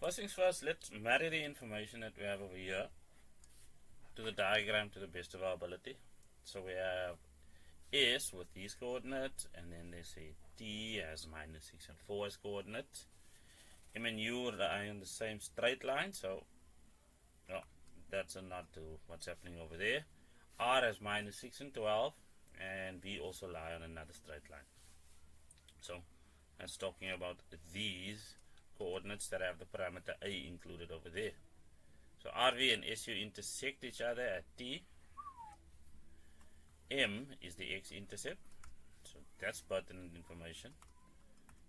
First things first, let's marry the information that we have over here to the diagram to the best of our ability. So we have S with these coordinates, and then they say T has -6 and 4 as coordinates. M and U lie on the same straight line, so no, that's a nod to what's happening over there. R has -6 and 12, and V also lie on another straight line. So that's talking about these coordinates that have the parameter A included over there. So RV and SU intersect each other at T. M is the x-intercept, so that's pertinent information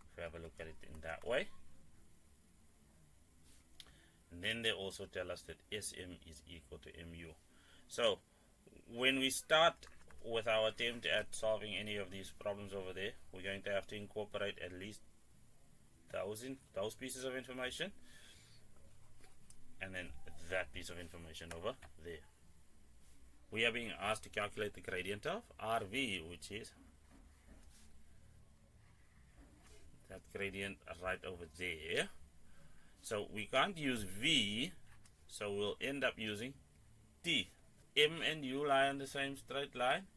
if we have a look at it in that way. And then they also tell us that SM is equal to MU. So when we start with our attempt at solving any of these problems over there, we're going to have to incorporate at least those pieces of information, and then that piece of information over there. We are being asked to calculate the gradient of RV, which is that gradient right over there. So we can't use V, so we'll end up using T. M and U lie on the same straight line,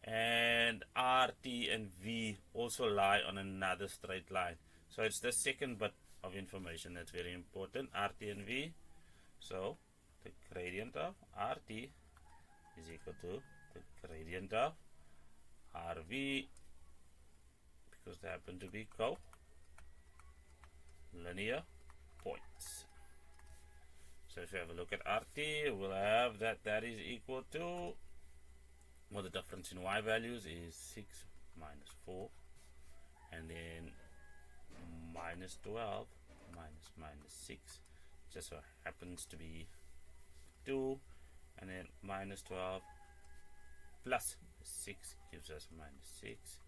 and R, T, and V also lie on another straight line. So it's the second bit of information that's very important, RT and V. So the gradient of RT is equal to the gradient of RV, because they happen to be co-linear points. So if you have a look at RT, we'll have that is equal to, well, the difference in y values is 6 minus 4, and then minus 12 minus 6 just so happens to be 2, and then minus 12 plus 6 gives us minus 6,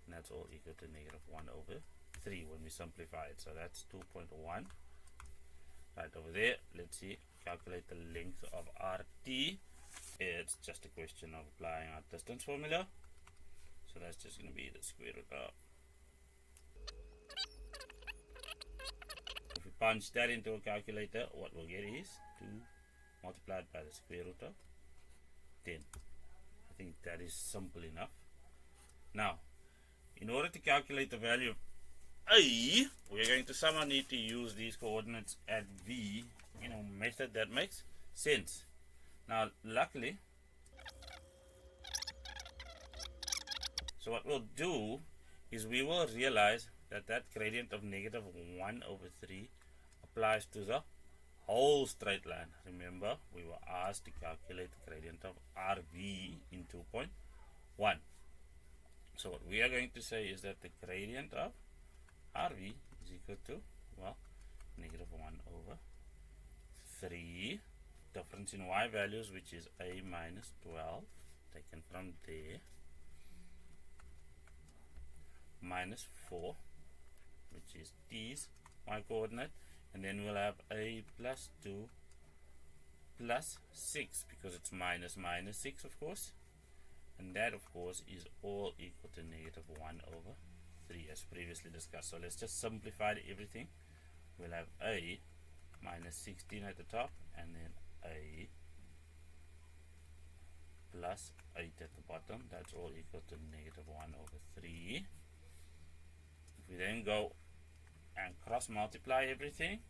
and that's all equal to -1/3 when we simplify it. So that's 2.1 right over there. Let's see, calculate the length of RT. It's just a question of applying our distance formula, so that's just going to be the square root of. If we punch that into a calculator, what we'll get is 2 multiplied by the square root of 10. I think that is simple enough. Now, in order to calculate the value of A, we're going to somehow need to use these coordinates at V in a method that makes sense. Now, luckily, so what we'll do is we will realize that gradient of -1/3 applies to the whole straight line. Remember, we were asked to calculate the gradient of RV in 2.1. So what we are going to say is that the gradient of RV is equal to, well, -1/3, difference in y values, which is A minus 12, taken from there, minus 4, which is T's y coordinate, and then we'll have A plus 2 plus 6, because it's minus 6, of course, and that, of course, is all equal to -1/3 as previously discussed. So let's just simplify everything. We'll have A minus 16 at the top, and then A plus 8 at the bottom. That's all equal to -1/3. If we then go and cross multiply everything,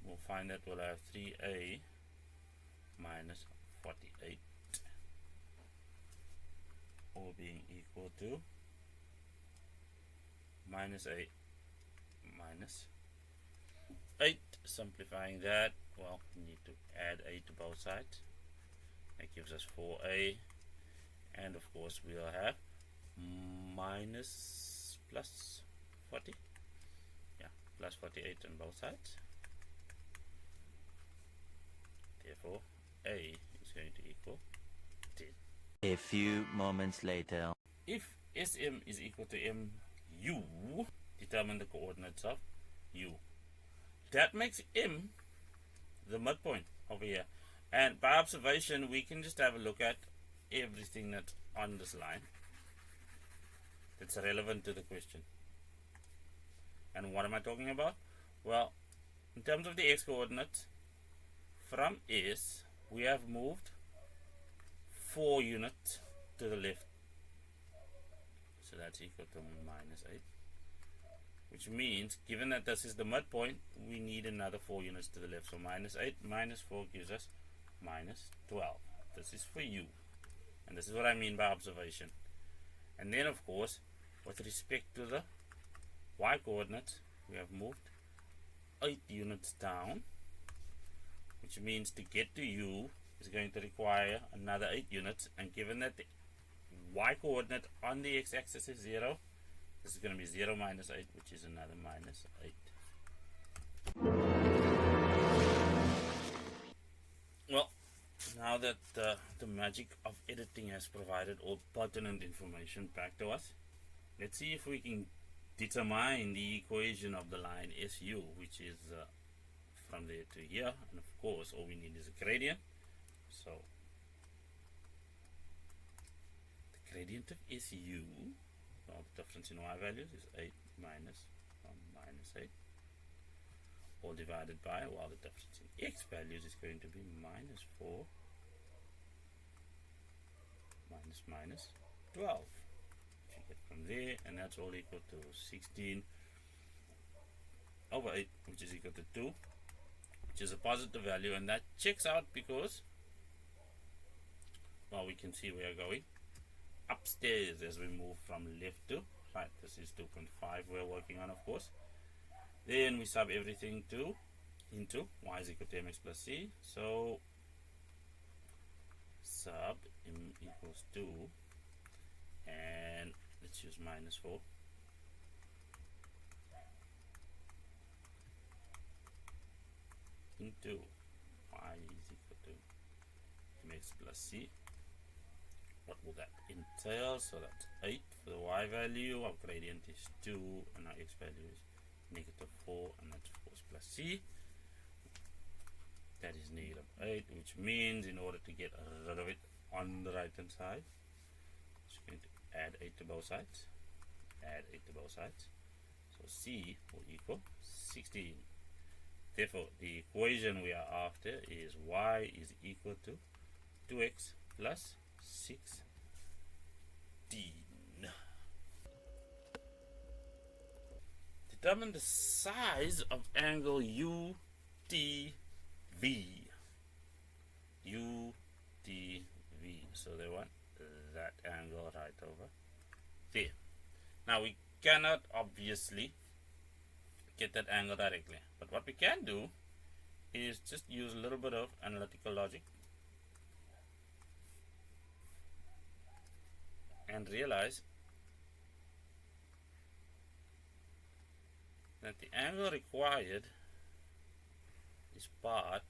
we'll find that we'll have 3A minus 48, all being equal to -A minus 8. Simplifying that, well, we need to add A to both sides. That gives us 4A, and of course we'll have minus plus 40, plus 48 on both sides. Therefore A is going to equal 10. A few moments later. If SM is equal to MU, determine the coordinates of U. That makes M the midpoint over here. And by observation, we can just have a look at everything that's on this line that's relevant to the question. And what am I talking about? Well, in terms of the x coordinates, from S we have moved 4 units to the left, so that's equal to minus 8, which means given that this is the midpoint, we need another 4 units to the left. So minus 8 minus 4 gives us minus 12. This is for you, and this is what I mean by observation. And then of course, with respect to the y coordinates, we have moved 8 units down, which means to get to u is going to require another 8 units, and given that the y coordinate on the x-axis is 0, this is going to be 0 minus 8, which is another minus 8. Well, now that the magic of editing has provided all pertinent information back to us, let's see if we can determine the equation of the line SU, which is from there to here. And of course, all we need is a gradient. So the gradient of SU, well, the difference in y values is 8 minus 8, all divided by, well, the difference in x values is going to be minus 4 minus 12. Which you get from there, and that's all equal to 16 over 8, which is equal to 2, which is a positive value, and that checks out because, well, we can see we are going upstairs as we move from left to right. This is 2.5 we're working on, of course. Then we sub everything into y is equal to mx plus c. So sub m equals 2, and let's use minus 4 into y is equal to mx plus c. What will that entail? So that's 8 for the y value, our gradient is 2, and our x value is negative 4, and that's of course plus c. That is negative 8, which means in order to get rid of it on the right hand side, it's going to add 8 to both sides, add 8 to both sides. So c will equal 16. Therefore, the equation we are after is y is equal to 2x plus 16. Determine the size of angle UTV. UTV. So they want that angle right over there. Now we cannot obviously get that angle directly, but what we can do is just use a little bit of analytical logic and realize that the angle required is part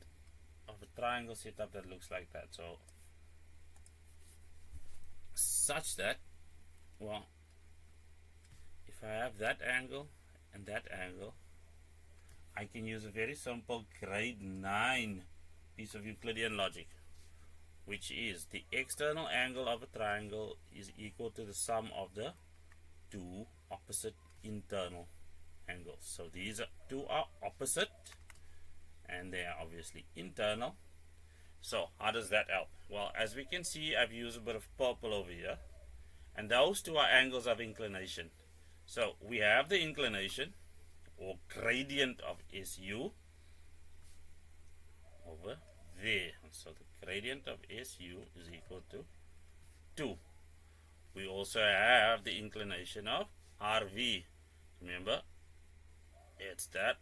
of a triangle setup that looks like that. So such that, well, if I have that angle and that angle, I can use a very simple grade 9 piece of Euclidean logic, which is the external angle of a triangle is equal to the sum of the two opposite internal angles. So these two are opposite, and they are obviously internal. So how does that help? Well, as we can see, I've used a bit of purple over here, and those two are angles of inclination. So we have the inclination or gradient of SU over there. So the gradient of SU is equal to 2. We also have the inclination of RV. Remember, it's that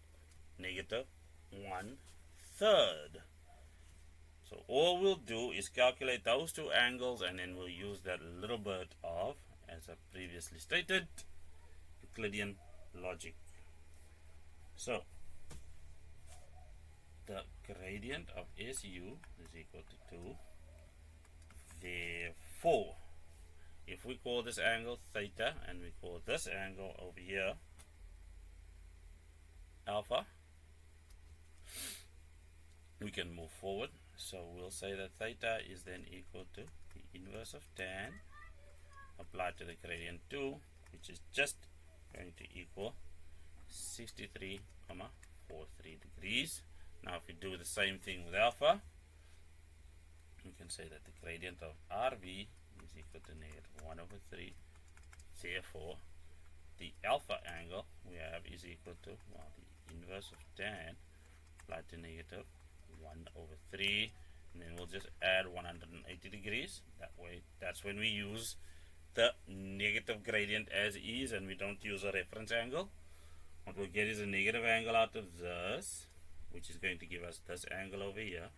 negative 1/3. So all we'll do is calculate those two angles, and then we'll use that little bit of, as I previously stated, Euclidean logic. So the gradient of SU is equal to 2. Therefore, if we call this angle theta and we call this angle over here alpha, we can move forward. So we'll say that theta is then equal to the inverse of tan applied to the gradient 2, which is just going to equal 63,43 degrees. Now if we do the same thing with alpha, we can say that the gradient of RV is equal to negative 1 over 3. Therefore, the alpha angle we have is equal to, well, the inverse of tan applied to negative 1 over 3. And then we'll just add 180 degrees. That way, that's when we use the negative gradient as is and we don't use a reference angle. What we'll get is a negative angle out of this, which is going to give us this angle over here.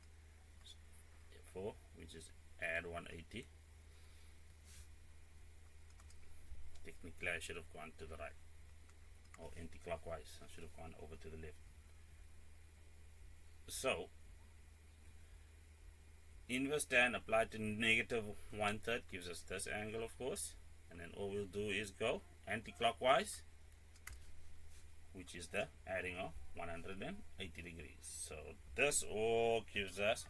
Therefore, we just add 180. Technically, I should have gone to the right, or anti-clockwise. I should have gone over to the left. So, inverse tan applied to negative 1/3 gives us this angle, of course. And then all we'll do is go anti-clockwise, which is the adding of 180 degrees. So this all gives us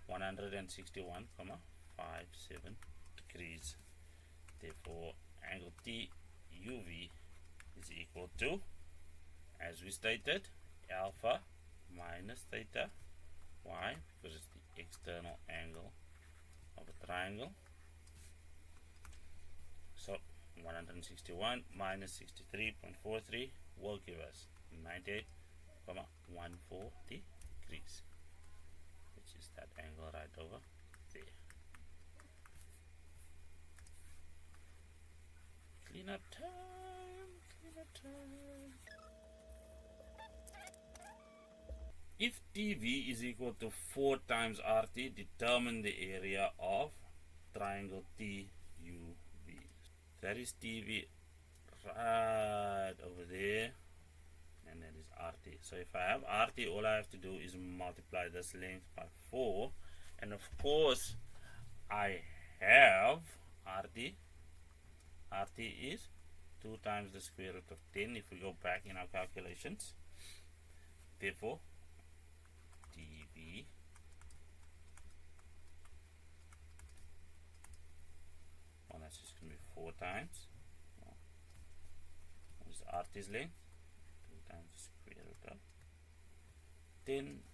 161,57 degrees. Therefore, angle TUV is equal to, as we stated, alpha minus theta. Why? Because it's the external angle of a triangle. So 161 minus 63.43 will give us 98,140 degrees, which is that angle right over there. Clean up time, clean up time. If TV is equal to 4 times RT, determine the area of triangle TUV. That is TV right over there, and that is RT. So if I have RT, all I have to do is multiply this length by 4, and of course I have RT. RT is 2 times the square root of 10 if we go back in our calculations. Therefore, TV well, that's just going to be 4 times. Well, what is RT's length? 2 times the square root of 10,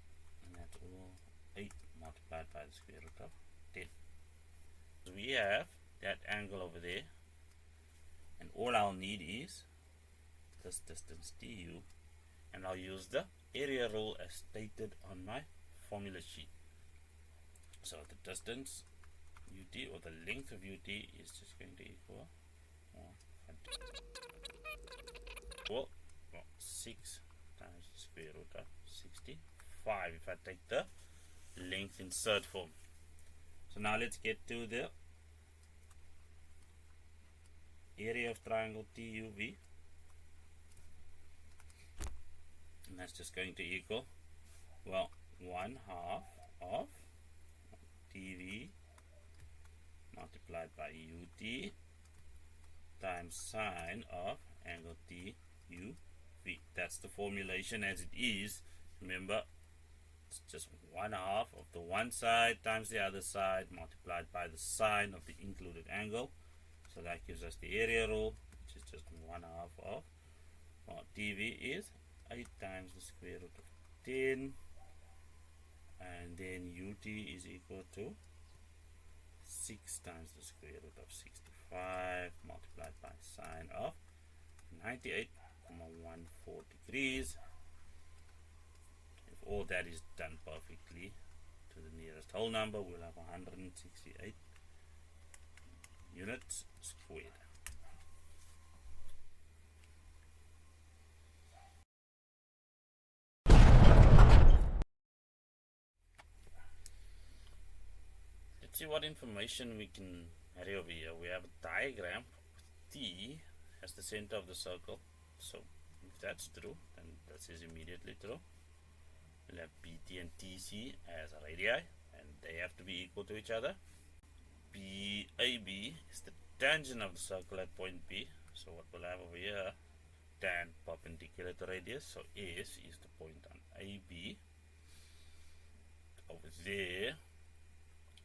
and that's all 8 multiplied by the square root of 10. So we have that angle over there, and all I'll need is this distance TU, and I'll use the area rule as stated on my formula sheet. So the distance UT, or the length of UT, is just going to equal 6 times the square root of 65 if I take the length insert form. So now let's get to the area of triangle TUV, and that's just going to equal, well, 1/2 of TV multiplied by UT times sine of angle TUV. That's the formulation as it is. Remember, it's just 1/2 of the one side times the other side multiplied by the sine of the included angle. So that gives us the area rule, which is just 1/2 of, well, TV is 8 times the square root of 10, and then UT is equal to 6 times the square root of 65 multiplied by sine of 98,140 degrees. If all that is done perfectly to the nearest whole number, we'll have 168 units squared. Let's see what information we can add over here. We have a diagram with T as the center of the circle. So if that's true, then this is immediately true. We'll have BT and TC as radii, and they have to be equal to each other. BAB is the tangent of the circle at point B. So what we'll have over here, tan perpendicular to radius. So S is the point on AB. Over there,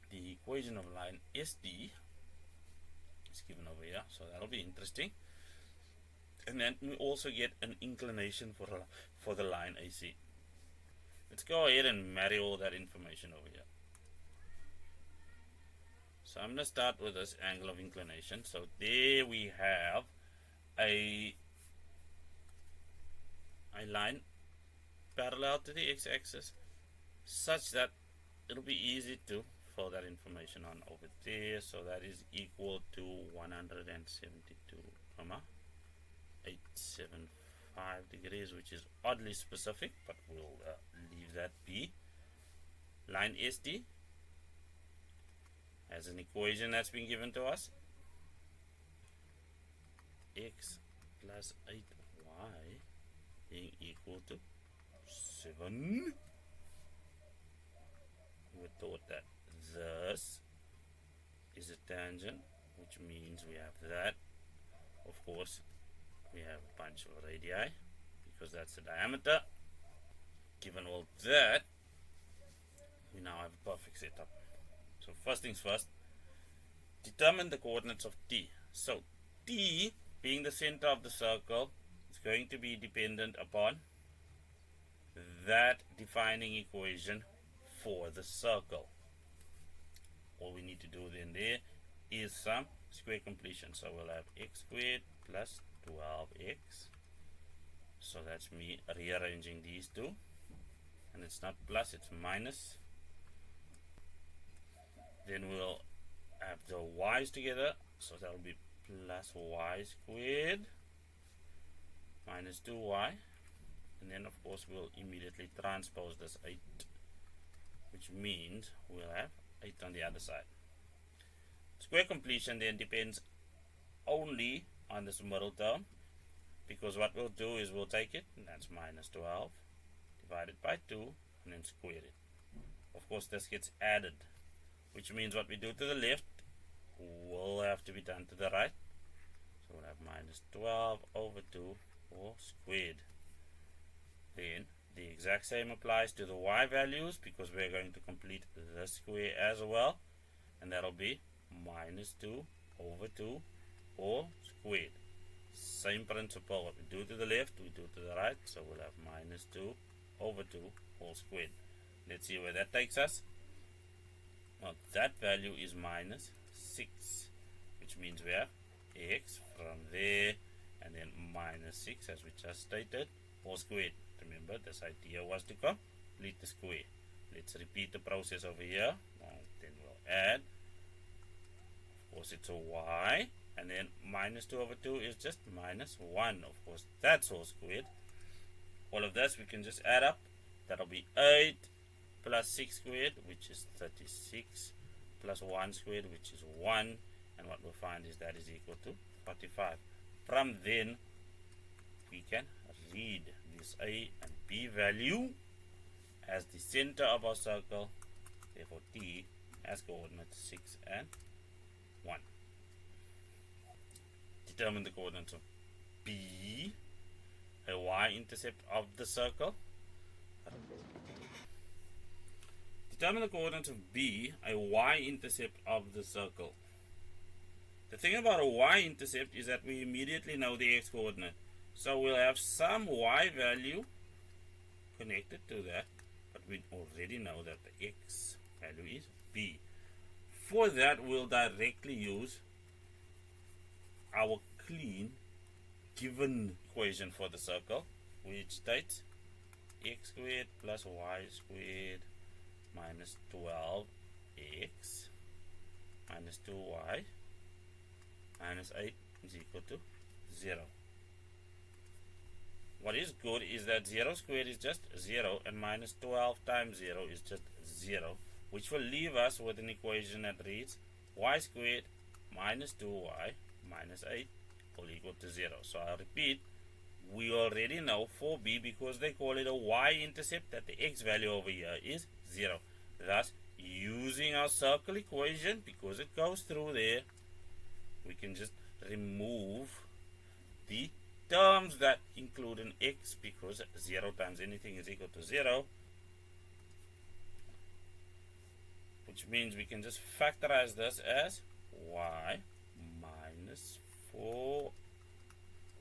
the equation of line SD is given over here, so that'll be interesting. And then we also get an inclination for the line AC. Let's go ahead and marry all that information over here. So I'm going to start with this angle of inclination. So there we have a line parallel to the x-axis such that it'll be easy to fill that information on over there. So that is equal to 172,875 degrees, which is oddly specific, but we'll leave that be. Line SD has an equation that's been given to us. X plus 8y being equal to 7. We're taught that this is a tangent, which means we have that. Of course, we have a bunch of radii because that's the diameter. Given all that, we now have a perfect setup. So first things first, determine the coordinates of t. So t, being the center of the circle, is going to be dependent upon that defining equation for the circle. All we need to do then there is some square completion. So we'll have x squared plus 12x. So that's me rearranging these two. And it's not plus, it's minus. Then we'll have the y's together. So that will be plus y squared minus 2y. And then of course we'll immediately transpose this 8, which means we'll have 8 on the other side. Square completion then depends only on this middle term, because what we'll do is we'll take it, and that's minus 12 divided by 2, and then square it. Of course this gets added, which means what we do to the left will have to be done to the right. So we'll have minus 12 over 2 all squared. Then the exact same applies to the y values, because we're going to complete the square as well, and that'll be minus 2 over 2 all squared. Same principle, what we do to the left we do to the right, so we'll have minus 2 over 2 all squared. Let's see where that takes us. Well, that value is minus 6, which means we have x from there and then minus 6, as we just stated, all squared. Remember, this idea was to complete the square. Let's repeat the process over here. Well, then we'll add. Of course, it's a y. And then minus 2 over 2 is just minus 1. Of course, that's all squared. All of this we can just add up. That'll be 8 plus 6 squared, which is 36, plus 1 squared, which is 1. And what we'll find is that is equal to 45. From then, we can read this a and b value as the center of our circle. Therefore, t has coordinates 6 and 1. Determine the coordinates of b, a y-intercept of the circle. Determine the coordinates of b, a y-intercept of the circle. The thing about a y-intercept is that we immediately know the x-coordinate. So we'll have some y value connected to that, but we already know that the x value is b. For that, we'll directly use our clean given equation for the circle, which states x squared plus y squared minus 12x minus 2y minus 8 is equal to 0. What is good is that 0 squared is just 0, and minus 12 times 0 is just 0, which will leave us with an equation that reads y squared minus 2y minus 8 will equal to 0. So I'll repeat, we already know for b, because they call it a y-intercept, that the x value over here is 0. Thus, using our circle equation, because it goes through there, we can just remove the terms that include an x, because 0 times anything is equal to 0, which means we can just factorize this as y minus 4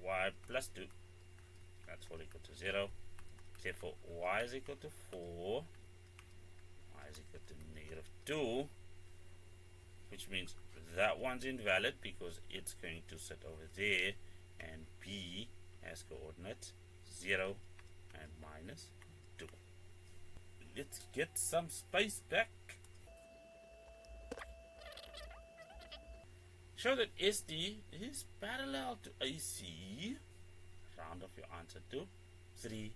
y plus 2. That's all equal to 0. Except for y is equal to 4. Y is equal to negative 2. Which means that one's invalid because it's going to sit over there. And b has coordinates 0 and minus 2. Let's get some space back. Show that SD is parallel to AC. Round off your answer to 3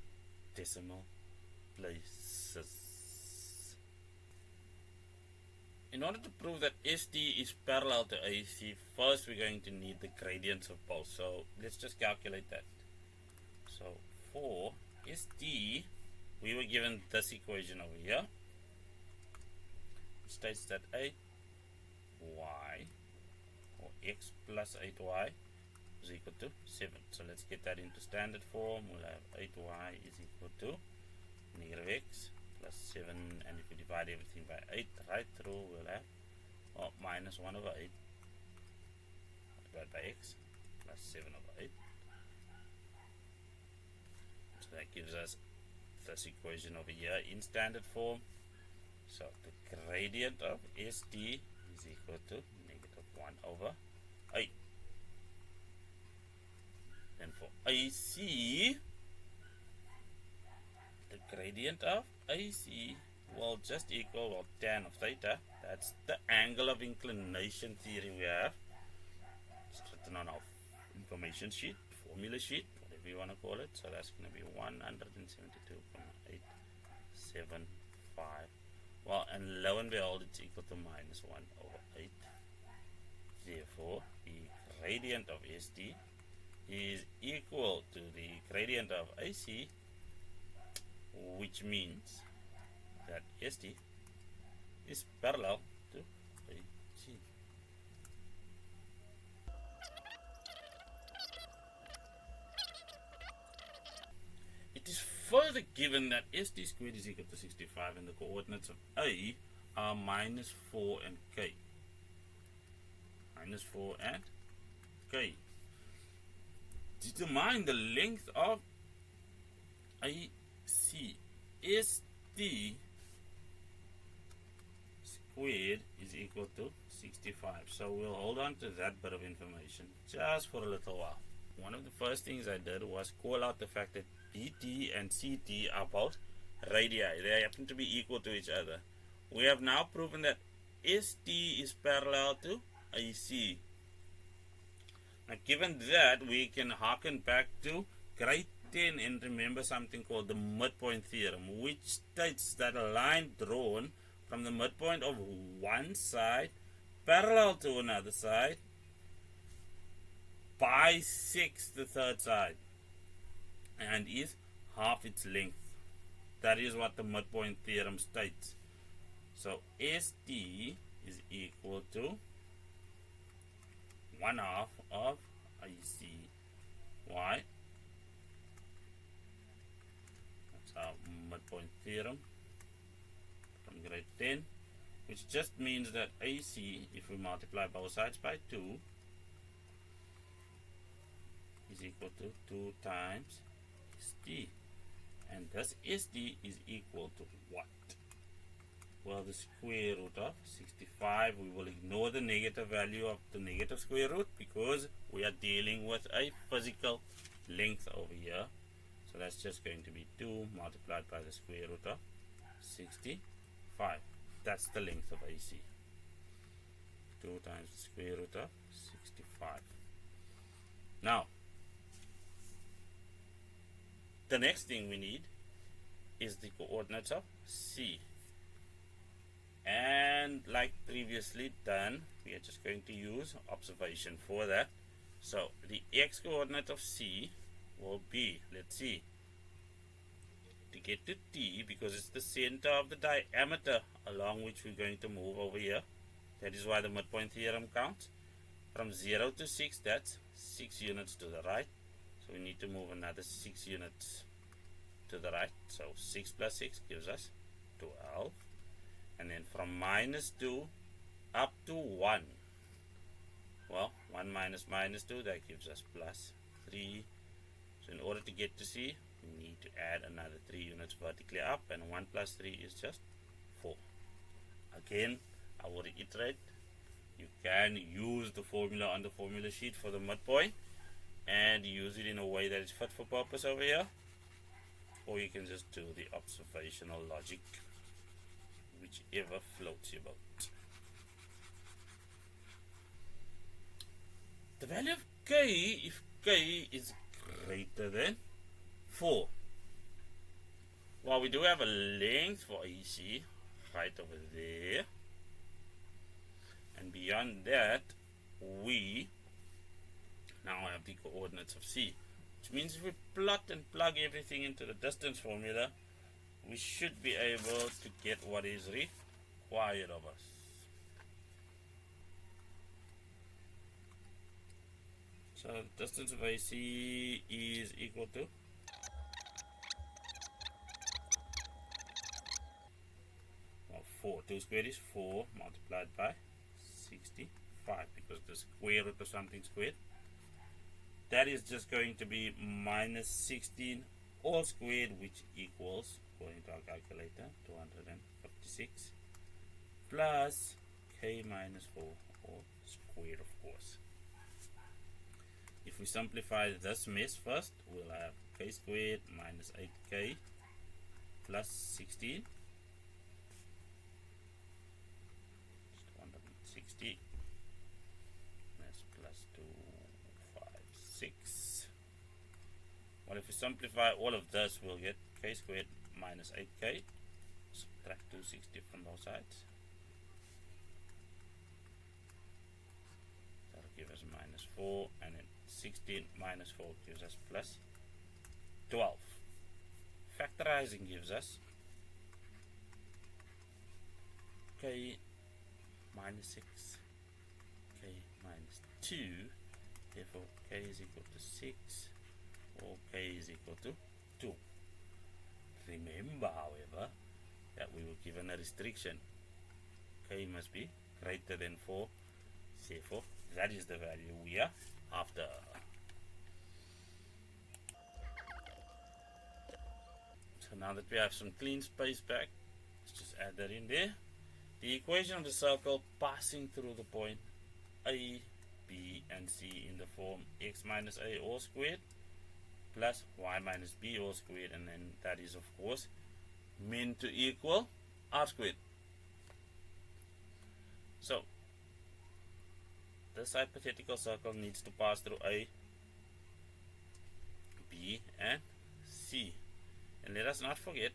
decimal places. In order to prove that SD is parallel to AC, first we're going to need the gradients of both. So let's just calculate that. So for SD, we were given this equation over here. It states that 8y or x plus 8y is equal to 7. So let's get that into standard form. We'll have 8y is equal to negative x plus 7, and if we divide everything by 8 right through, we'll have minus 1 over 8 divided by x plus 7 over 8. So that gives us this equation over here in standard form. So the gradient of SD is equal to negative 1 over 8. Then for AC, the gradient of AC will just equal tan of theta. That's the angle of inclination theory we have. It's written on our information sheet, formula sheet, whatever you want to call it. So that's going to be 172.875. Well, and lo and behold, it's equal to minus 1 over 8. Therefore, the gradient of SD is equal to the gradient of AC, which means that SD is parallel to AC. It is further given that SD squared is equal to 65 and the coordinates of A are minus 4 and K. Minus 4 and K. Determine the length of AC. SD squared is equal to 65. So we'll hold on to that bit of information just for a little while. One of the first things I did was call out the fact that BT and CT are both radii. They happen to be equal to each other. We have now proven that SD is parallel to AC. Now, given that, we can harken back to grade 10 and remember something called the midpoint theorem, which states that a line drawn from the midpoint of one side parallel to another side bisects the third side and is half its length. That is what the midpoint theorem states. So SD is equal to 1/2 of AC. Why? That's our midpoint theorem from grade 10, which just means that AC, if we multiply both sides by 2, is equal to 2 times SD. And thus SD is equal to what? Well, the square root of 65. We will ignore the negative value of the negative square root because we are dealing with a physical length over here. So that's just going to be 2 multiplied by the square root of 65. That's the length of AC. 2 times the square root of 65. Now, the next thing we need is the coordinates of C. And like previously done, we are just going to use observation for that. So the x coordinate of C will be, let's see, to get to T, because it's the center of the diameter along which we're going to move over here. That is why the midpoint theorem counts. From 0 to 6, that's 6 units to the right. So we need to move another 6 units to the right. So 6 plus 6 gives us 12. And then from minus 2 up to 1. Well, 1 minus minus 2, that gives us plus 3. So in order to get to C, we need to add another 3 units vertically up, and 1 plus 3 is just 4. Again, I will reiterate, you can use the formula on the formula sheet for the midpoint and use it in a way that is fit for purpose over here, or you can just do the observational logic, whichever floats your boat. The value of k, if k is greater than 4. Well, we do have a length for AC right over there, and beyond that we now have the coordinates of C, which means if we plot and plug everything into the distance formula, we should be able to get what is required of us. So the distance of AC is equal to 4. 2 squared is 4 multiplied by 65, because the square root of something squared. That is just going to be minus 16 all squared, which equals, according to our calculator, 256 plus k minus 4 all squared, of course. If we simplify this mess first, we'll have k squared minus 8k plus 16. 160. That's plus 256. Well, if we simplify all of this, we'll get k squared minus 8k. Subtract 260 from both sides. That'll give us minus 4, and then 16 minus 4 gives us plus 12. Factorizing gives us k minus 6, k minus 2, therefore k is equal to 6, or k is equal to 2. Remember, however, that we were given a restriction. K must be greater than 4, therefore that is the value we are after. So now that we have some clean space back, let's just add that in there. The equation of the circle passing through the point A, B, and C in the form x minus a all squared plus y minus b all squared, and then that is of course meant to equal r squared. So this hypothetical circle needs to pass through A, B, and C. And let us not forget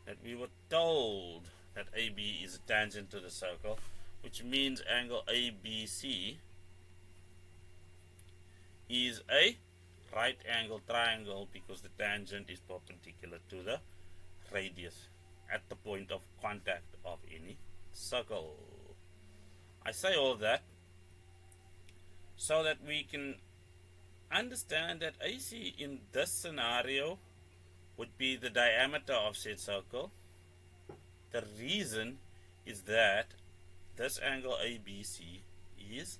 that we were told that AB is a tangent to the circle, which means angle ABC is a right angle triangle because the tangent is perpendicular to the radius at the point of contact of any circle. I say all that so that we can understand that AC in this scenario would be the diameter of said circle. The reason is that this angle ABC is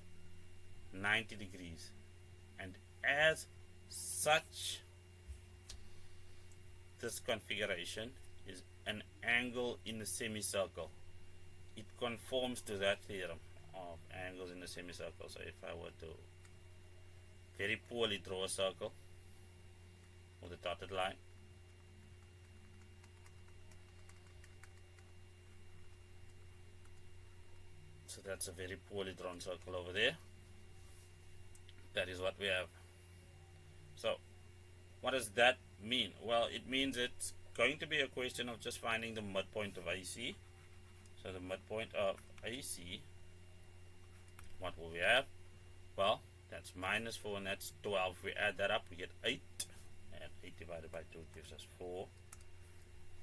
90 degrees, and as such this configuration is an angle in a semicircle. It conforms to that theorem of angles in a semicircle. So if I were to very poorly draw a circle with a dotted line, so that's a very poorly drawn circle over there. That is what we have. So what does that mean? Well, it means it's going to be a question of just finding the midpoint of AC. So the midpoint of AC, what will we have? Well, that's minus 4 and that's 12. If we add that up, we get 8. And 8 divided by 2 gives us 4.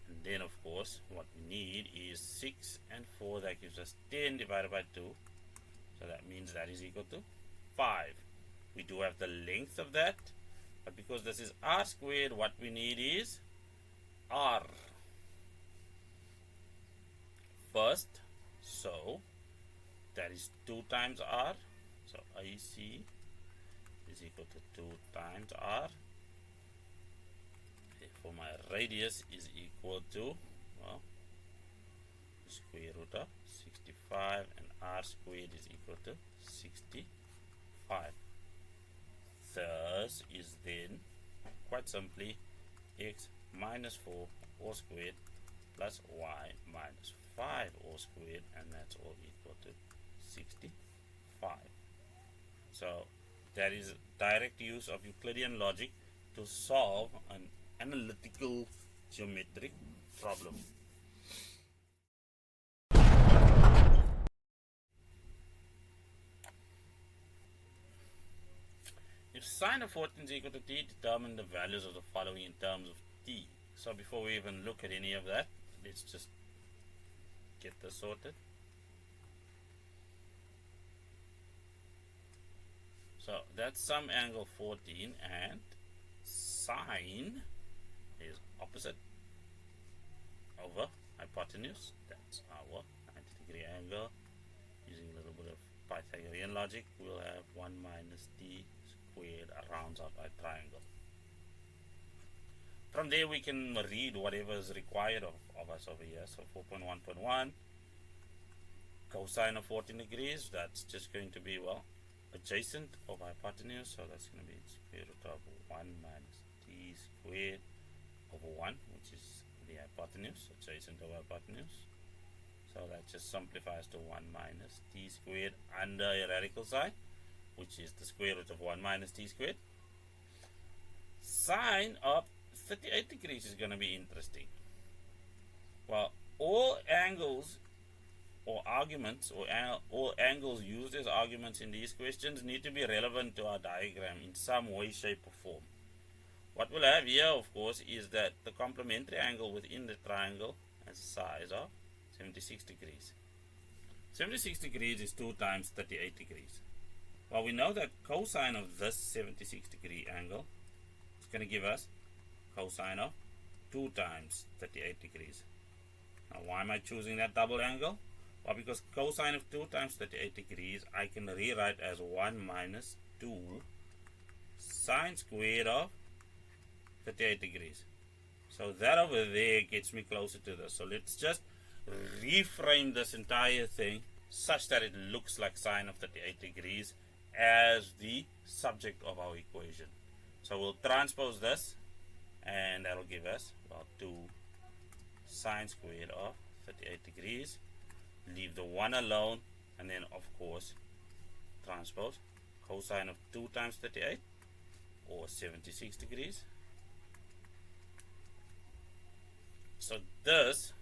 And then, of course, what we need is 6 and 4. That gives us 10 divided by 2. So that means that is equal to 5. We do have the length of that. But because this is r squared, what we need is r first. So that is 2 times r. So AC is equal to 2 times r. Therefore my radius is equal to, well, square root of 65, and r squared is equal to 65. Thus is then quite simply x minus 4 all squared plus y minus 5 all squared, and that's all equal to 65. So that is direct use of Euclidean logic to solve an analytical geometric problem. If sine of 14 is equal to t, determine the values of the following in terms of t. So before we even look at any of that, let's just get this sorted. So that's some angle 14, and sine is opposite over hypotenuse. That's our 90-degree angle. Using a little bit of Pythagorean logic, we'll have 1 minus t squared rounds out our triangle. From there we can read whatever is required of us over here. So 4.1.1 cosine of 14 degrees, that's just going to be, well, adjacent of hypotenuse, so that's going to be square root of 1 minus t squared over 1, which is the hypotenuse, adjacent of hypotenuse. So that just simplifies to 1 minus t squared under a radical sign, which is the square root of 1 minus t squared. Sine of 38 degrees is going to be interesting. Well, all angles or arguments, or all angles used as arguments in these questions need to be relevant to our diagram in some way, shape or form. What we'll have here, of course, is that the complementary angle within the triangle has a size of 76 degrees. 76 degrees is 2 times 38 degrees. Well, we know that cosine of this 76 degree angle is going to give us cosine of 2 times 38 degrees. Now, why am I choosing that double angle? Well, because cosine of 2 times 38 degrees I can rewrite as 1 minus 2 sine squared of 38 degrees. So that over there gets me closer to this. So let's just reframe this entire thing such that it looks like sine of 38 degrees as the subject of our equation. So we'll transpose this, and that'll give us, well, 2 sine squared of 38 degrees. Leave the 1 alone, and then of course transpose cosine of 2 times 38, or 76 degrees. So this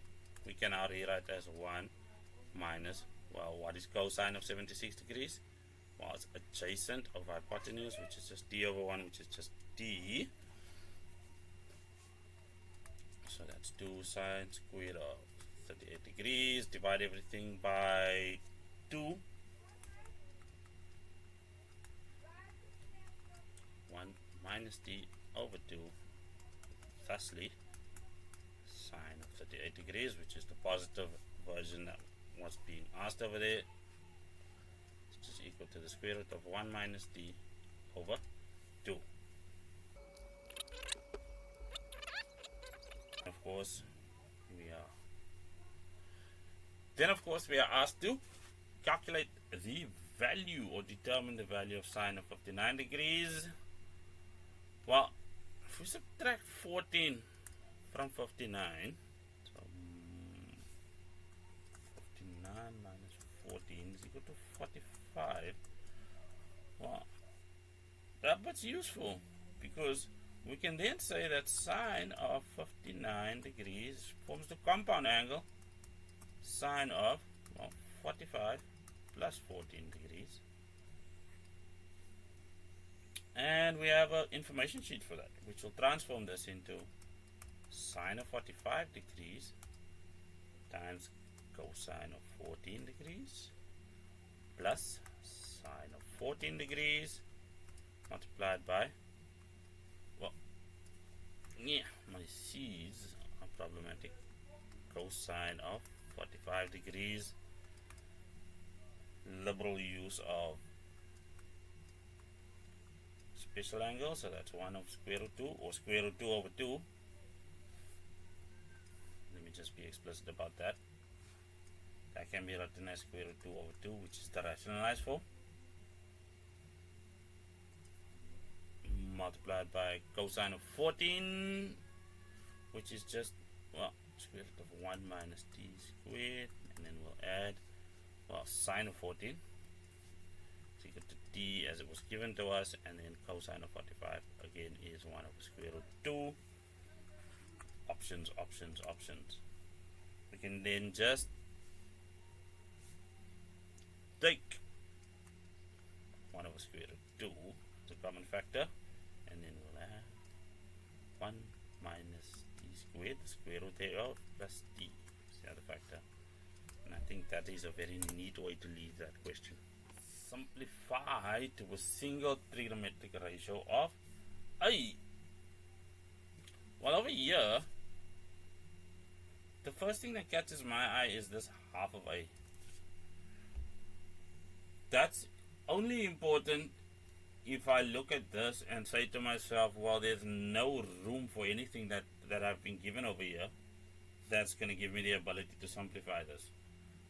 we can now rewrite as 1 minus, well, what is cosine of 76 degrees? Well, it's adjacent of hypotenuse, which is just d over 1, which is just d. So that's 2 sine squared of 38 degrees. Divide everything by 2. 1 minus d over 2. Thusly, sine of 38 degrees, which is the positive version that was being asked over there, which is equal to the square root of 1 minus d over 2. Of course, we are asked to calculate the value, or determine the value of sine of 59 degrees. Well, if we subtract 14 from 59, so 59 minus 14 is equal to 45. Well, that bit's useful, because we can then say that sine of 59 degrees forms the compound angle sine of, well, 45 plus 14 degrees. And we have an information sheet for that, which will transform this into sine of 45 degrees times cosine of 14 degrees plus sine of 14 degrees multiplied by, well, yeah, my C's are problematic, cosine of 45 degrees, liberal use of special angle, so that's 1 over square root 2, or square root 2 over 2. Let me just be explicit about that. That can be written as square root 2 over 2, which is the rationalized form, multiplied by cosine of 14, which is just, well, square root of 1 minus t squared, and then we'll add, well, sine of 14 is equal to t as it was given to us, and then cosine of 45 again is 1 over square root 2. Options, options, options. We can then just take 1 over square root 2 as a common factor, and then we'll have 1 minus t squared, the square root thereof, plus t is the other factor. And I think that is a very neat way to leave that question. Simplify to a single trigonometric ratio of a. Well, over here, the first thing that catches my eye is this half of a. That's only important if I look at this and say to myself, well, there's no room for anything that I've been given over here that's going to give me the ability to simplify this.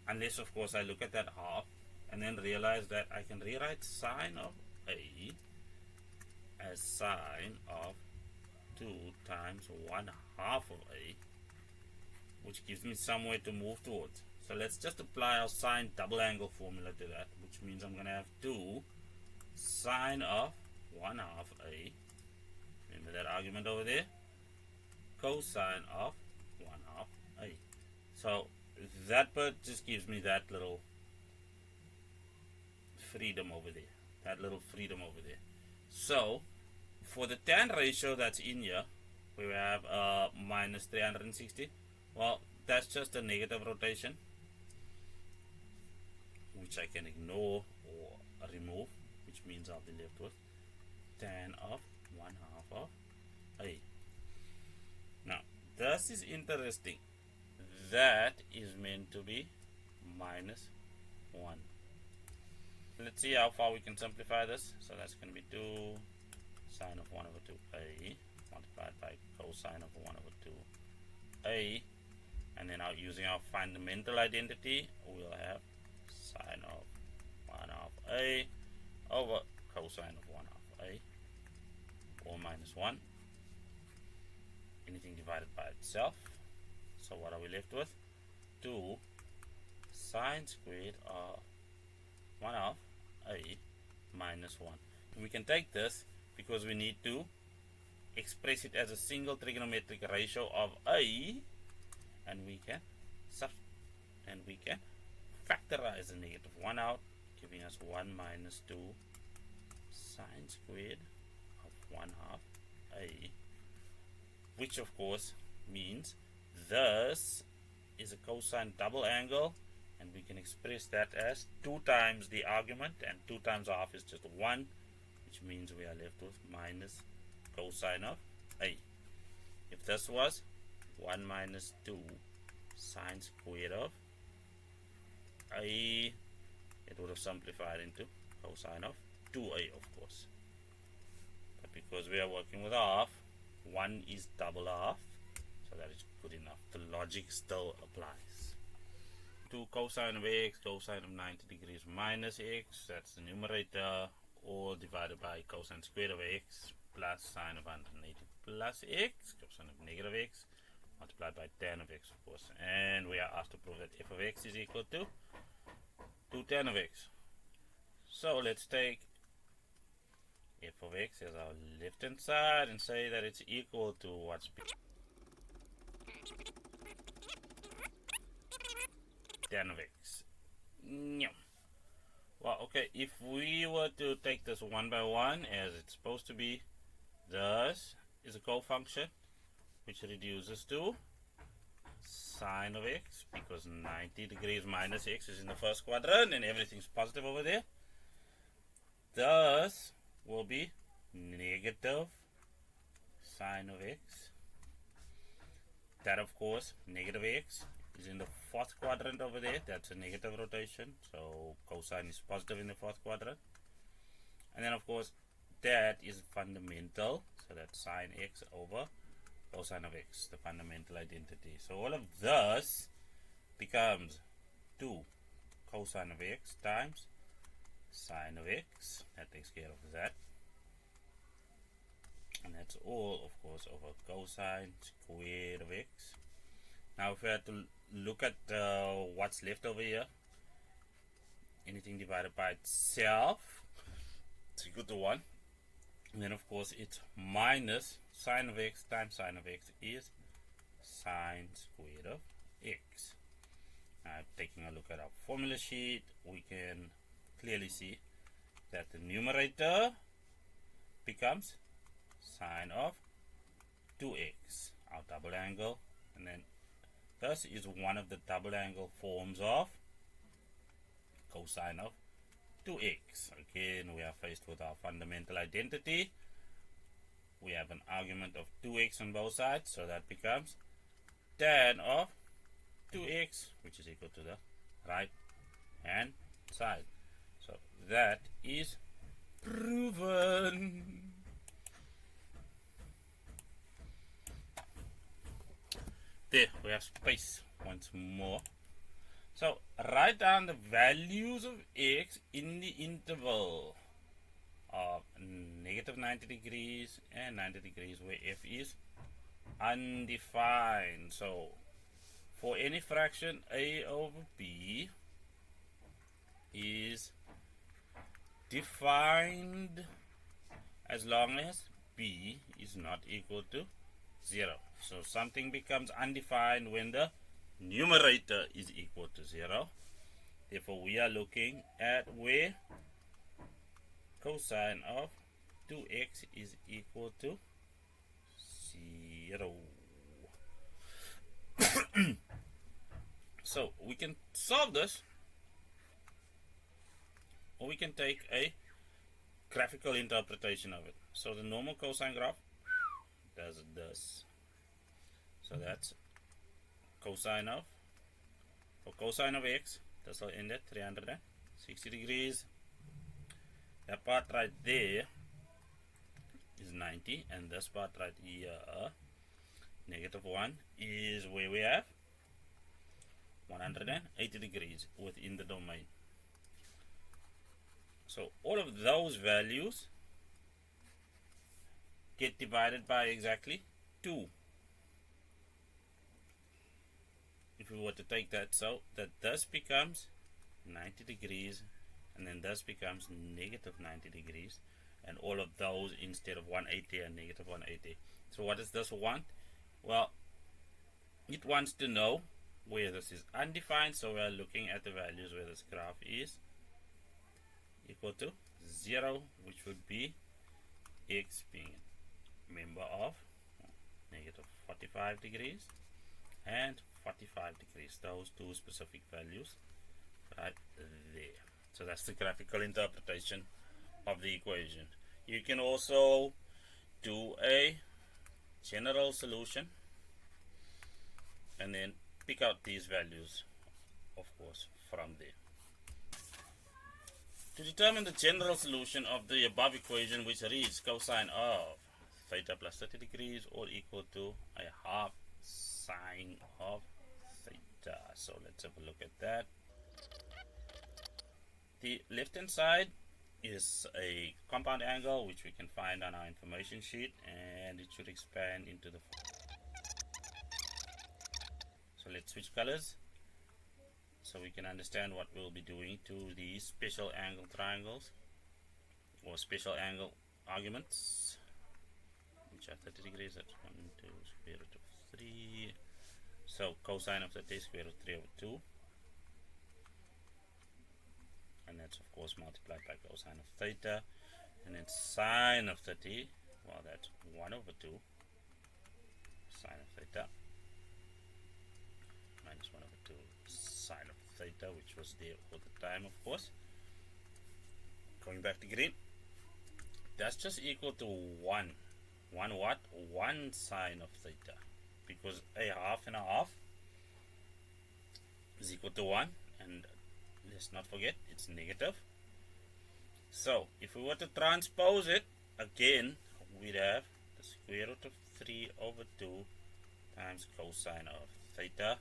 Unless, of course, I look at that half and then realize that I can rewrite sine of a as sine of 2 times 1 half of a, which gives me somewhere to move towards. So let's just apply our sine double angle formula to that, which means I'm going to have 2 sine of 1 half a, remember that argument over there, cosine of 1 half a. So that part just gives me that little freedom over there, So for the tan ratio that's in here, we have minus 360. Well, that's just a negative rotation, which I can ignore or remove, which means I'll be left with tan of 1 half of a. Now, this is interesting. That is meant to be minus 1. Let's see how far we can simplify this. So that's going to be 2 sine of 1 over 2a multiplied by cosine of 1 over 2a. And then using our fundamental identity, we'll have sine of 1 half a over cosine of 1 half a, or minus 1. Anything divided by itself. So what are we left with? 2 sine squared of 1 half a minus 1. And we can take this because we need to express it as a single trigonometric ratio of a, and we can factorize the negative 1 out, giving us 1 minus 2 sine squared of 1 half a, which of course means this is a cosine double angle, and we can express that as 2 times the argument, and 2 times half is just 1, which means we are left with minus cosine of a. If this was 1 minus 2 sine squared of a, it would have simplified into cosine of 2a, of course. But because we are working with half, 1 is double half, so that is good enough. The logic still applies. 2 cosine of x, cosine of 90 degrees minus x, that's the numerator, or divided by cosine squared of x plus sine of 180 plus x, cosine of negative x, multiplied by tan of x, of course. And we are asked to prove that f of x is equal to 2 tan of x. So let's take f of x as our left hand side and say that it's equal to what's tan of x. Well, okay, if we were to take this one by one as it's supposed to be, this is a cofunction which reduces to sine of x, because 90 degrees minus x is in the first quadrant and everything's positive over there. This will be negative sine of x. That, of course, negative x is in the fourth quadrant over there. That's a negative rotation, so cosine is positive in the fourth quadrant. And then, of course, that is fundamental. So that's sine x over cosine of x, the fundamental identity. So all of this becomes 2 cosine of x times sine of x. That takes care of that. And that's all, of course, over cosine squared of x. Now if we had to look at what's left over here, anything divided by itself, it's equal to 1. And then of course it's minus sine of x times sine of x is sine squared of x. Now taking a look at our formula sheet, we can clearly see that the numerator becomes sine of 2x, our double angle, and then this is one of the double angle forms of cosine of 2x. Again, we are faced with our fundamental identity. We have an argument of 2x on both sides, so that becomes tan of 2x, which is equal to the right hand side. So that is proven. There, we have space once more. So write down the values of x in the interval of negative 90 degrees and 90 degrees where f is undefined. So for any fraction, a over b is defined as long as b is not equal to 0. So something becomes undefined when the numerator is equal to 0. Therefore we are looking at where cosine of 2x is equal to 0. So we can solve this, or we can take a graphical interpretation of it. So the normal cosine graph does this. So that's cosine of, for cosine of x, this will end at 360 degrees. That part right there is 90, and this part right here, negative 1, is where we have 180 degrees within the domain. So all of those values get divided by exactly 2. If we were to take that, so that this becomes 90 degrees, and then this becomes negative 90 degrees, and all of those instead of 180 and negative 180. So what does this want? Well, it wants to know where this is undefined, so we are looking at the values where this graph is equal to 0, which would be x being a member of negative 45 degrees and 45 degrees, those two specific values right there. So that's the graphical interpretation of the equation. You can also do a general solution and then pick out these values, of course, from there. To determine the general solution of the above equation, which reads cosine of theta plus 30 degrees or equal to a half sine of theta. So let's have a look at that. The left hand side is a compound angle, which we can find on our information sheet, and it should expand into the. So let's switch colors so we can understand what we'll be doing to these special angle triangles or special angle arguments, which are 30 degrees. That's 1 to square root of 3. So cosine of 30 is square root of 3 over 2. And that's of course multiplied by cosine of theta. And then sine of 30, well, that's 1 over 2 sine of theta minus 1 over 2 sine of theta, which was there all the time, of course. Going back to green, that's just equal to 1. 1 what? 1 sine of theta, because a half and a half is equal to 1, and let's not forget it's negative. So if we were to transpose it again, we'd have the square root of 3 over 2 times cosine of theta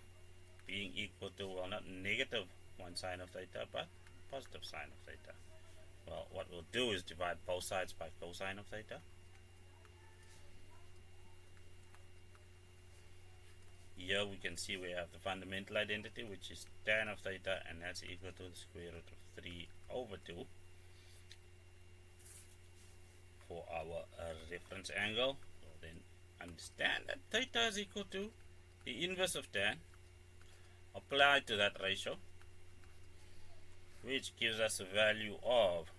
being equal to, well, not negative 1 sine of theta, but positive sine of theta. Well, what we'll do is divide both sides by cosine of theta. Here we can see we have the fundamental identity, which is tan of theta, and that's equal to the square root of 3 over 2 for our reference angle. So then understand that theta is equal to the inverse of tan applied to that ratio, which gives us a value of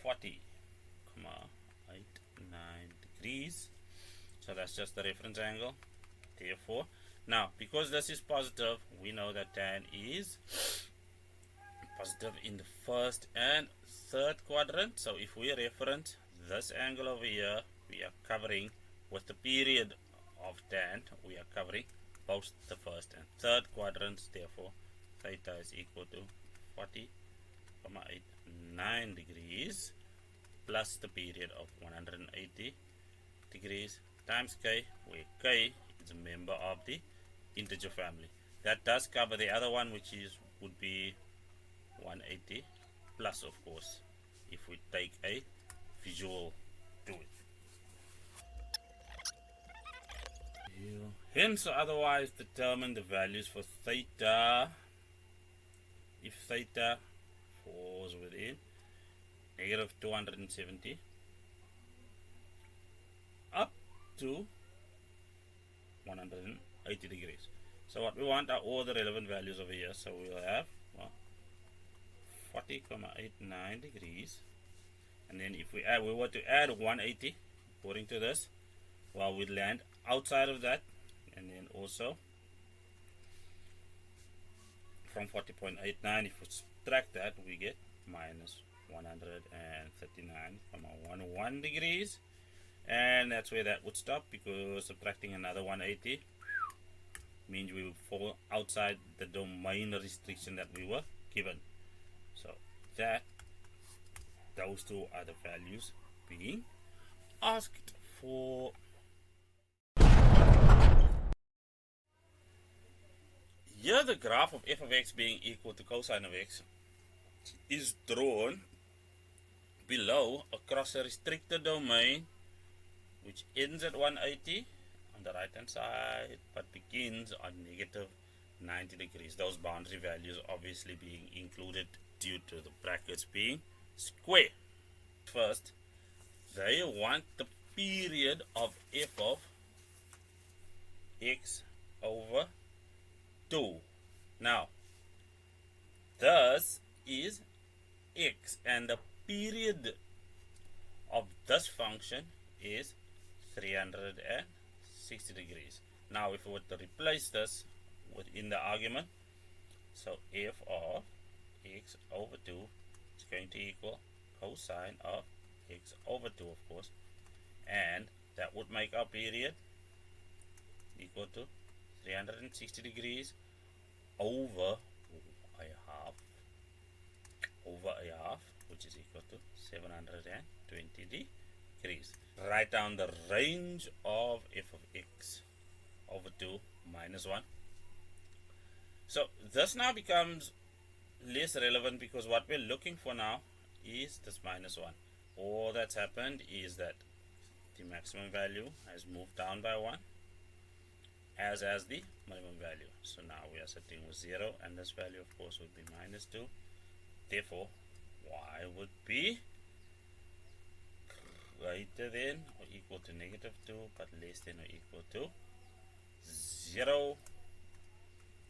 40,89 degrees. So that's just the reference angle. Therefore, now because this is positive, we know that tan is positive in the first and third quadrant. So if we reference this angle over here, we are covering with the period of tan, we are covering both the first and third quadrants. Therefore, theta is equal to 40,89 degrees plus the period of 180 degrees times k, where k is a member of the integer family. That does cover the other one, which would be 180 plus, of course, if we take a visual to it. Hence, otherwise determine the values for theta if theta falls within negative 270 up to 180 degrees. So what we want are all the relevant values over here. So we'll have 40,89 degrees, and then if we were to add 180 according to this, well, we'd land outside of that, and then also from 40.89, if we subtract that, we get minus 139,11 degrees, and that's where that would stop, because subtracting another 180 means we would fall outside the domain restriction that we were given. So those two are the values being asked for. Here the graph of f of x being equal to cosine of x is drawn below across a restricted domain which ends at 180 on the right hand side but begins on negative 90 degrees. Those boundary values obviously being included due to the brackets being square. First, they want the period of f of x over 2. Now, this is x, and the period of this function is 360 degrees. Now, if we were to replace this within the argument, so f of x over 2 is going to equal cosine of x over 2, of course, and that would make our period equal to 360 degrees over a half, which is equal to 720 degrees. Write down the range of f of x over 2 minus 1. So this now becomes less relevant, because what we're looking for now is this minus 1. All that's happened is that the maximum value has moved down by 1, as the minimum value. So now we are sitting with 0, and this value, of course, would be minus 2. Therefore, y would be greater than or equal to negative 2, but less than or equal to 0.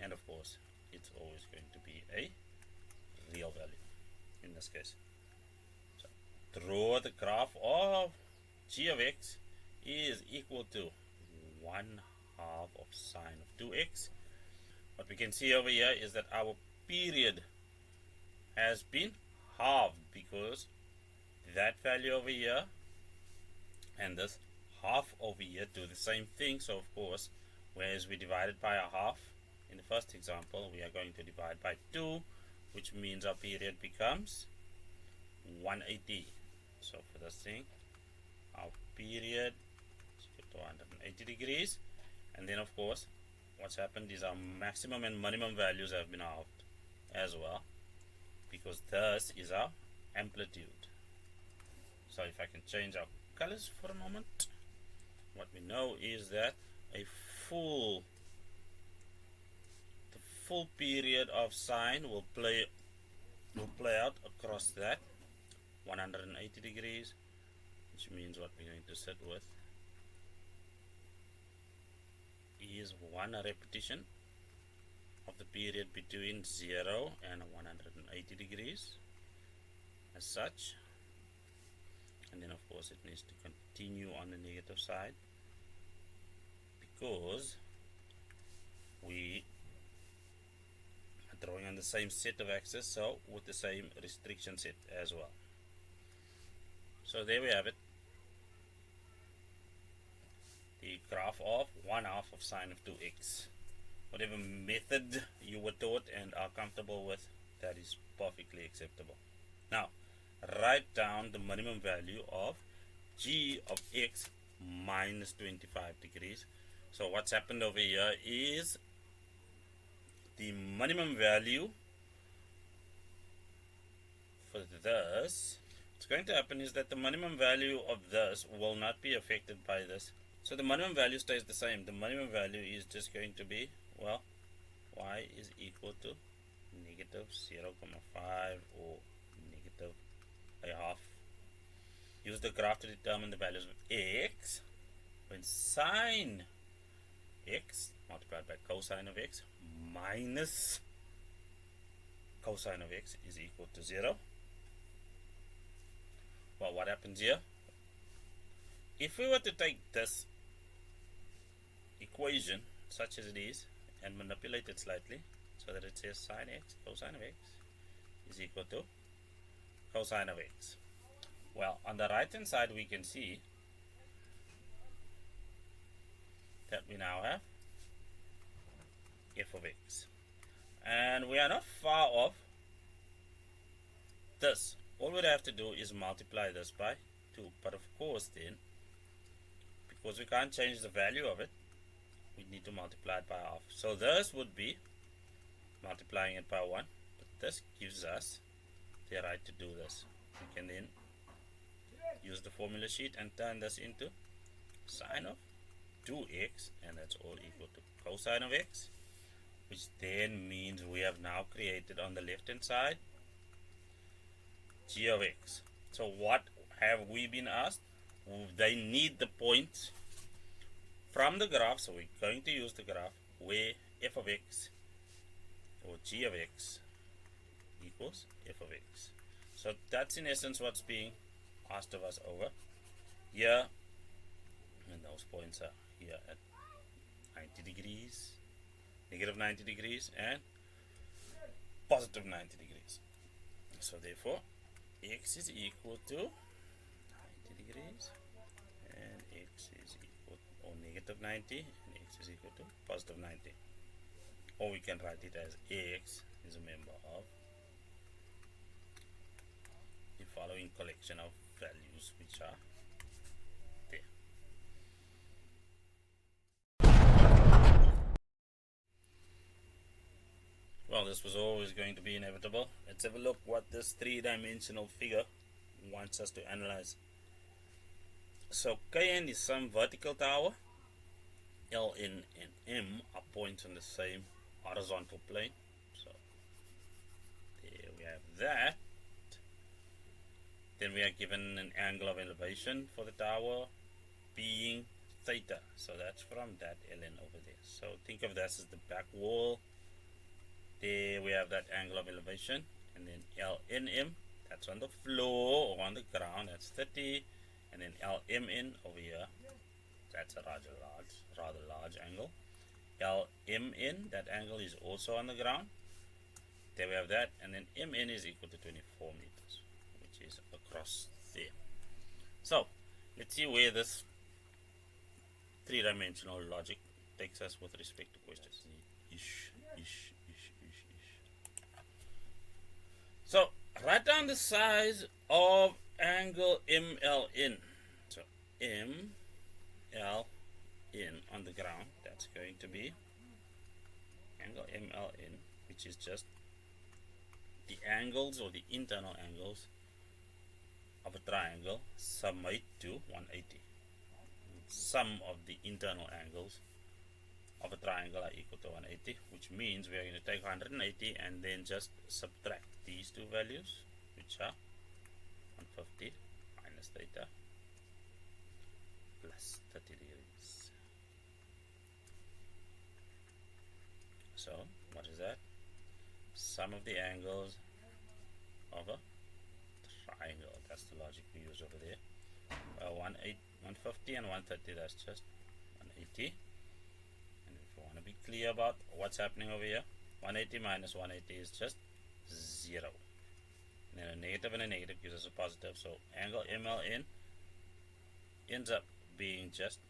And of course, it's always going to be a real value in this case. So draw the graph of g of x is equal to 1/2 of sine of 2x. What we can see over here is that our period has been halved, because that value over here and this half over here do the same thing. So of course, whereas we divided by a half in the first example, we are going to divide by 2, which means our period becomes 180. So for this thing, our period is equal to 180 degrees, and then of course what's happened is our maximum and minimum values have been halved as well, because this is our amplitude. So if I can change our colors for a moment, what we know is that the full period of sine will play out across that 180 degrees, which means what we're going to sit with is one repetition of the period between 0 and 180 degrees as such, and then of course it needs to continue on the negative side because we are drawing on the same set of axes, so with the same restriction set as well. So there we have it, the graph of 1/2 of sine of 2x. Whatever method you were taught and are comfortable with, that is perfectly acceptable. Now write down the minimum value of g of x minus 25 degrees. So what's happened over here is the minimum value for this, what's going to happen is that the minimum value of this will not be affected by this. So the minimum value stays the same. The minimum value is just going to be, well, y is equal to negative 0,5 or negative a half. Use the graph to determine the values of x when sine x multiplied by cosine of x minus cosine of x is equal to 0. Well, what happens here? If we were to take this equation such as it is and manipulate it slightly so that it says sine x cosine of x is equal to cosine of x. Well, on the right hand side we can see that we now have f of x, and we are not far off this. All we have to do is multiply this by 2, but of course then, because we can't change the value of it, we need to multiply it by half. So this would be multiplying it by 1, but this gives us the right to do this. We can then use the formula sheet and turn this into sine of 2x, and that's all equal to cosine of x, which then means we have now created on the left hand side g of x. So what have we been asked? They need the points from the graph, so we're going to use the graph where f of x or g of x equals f of x. So that's in essence what's being asked of us over here, and those points are here at 90 degrees, negative 90 degrees, and positive 90 degrees. So therefore x is equal to 90 degrees and x is equal, or negative 90, and x is equal to positive 90, or we can write it as x is a member of the following collection of values which are there. Well, this was always going to be inevitable. Let's have a look what this three-dimensional figure wants us to analyze. So Kn is some vertical tower. Ln and M are points on the same horizontal plane. So there we have that. Then we are given an angle of elevation for the tower being theta. So that's from that Ln over there. So think of this as the back wall. There we have that angle of elevation, and then LNM, that's on the floor or on the ground, that's 30, and then LMN over here, that's a rather large angle. LMN, that angle is also on the ground. There we have that, and then MN is equal to 24 meters, which is across there. So let's see where this three-dimensional logic takes us with respect to questions. So write down the size of angle MLN. So MLN on the ground, that's going to be angle MLN, which is just the angles or the internal angles of a triangle summate to 180. Sum of the internal angles of a triangle are equal to 180, which means we are going to take 180 and then just subtract these two values, which are 150 minus theta plus 30 degrees. So what is that? Sum of the angles of a triangle. That's the logic we use over there. 150 and 130, that's just 180. And if you want to be clear about what's happening over here, 180 minus 180 is just 0. And then a negative and a negative gives us a positive. So angle MLN ends up being just,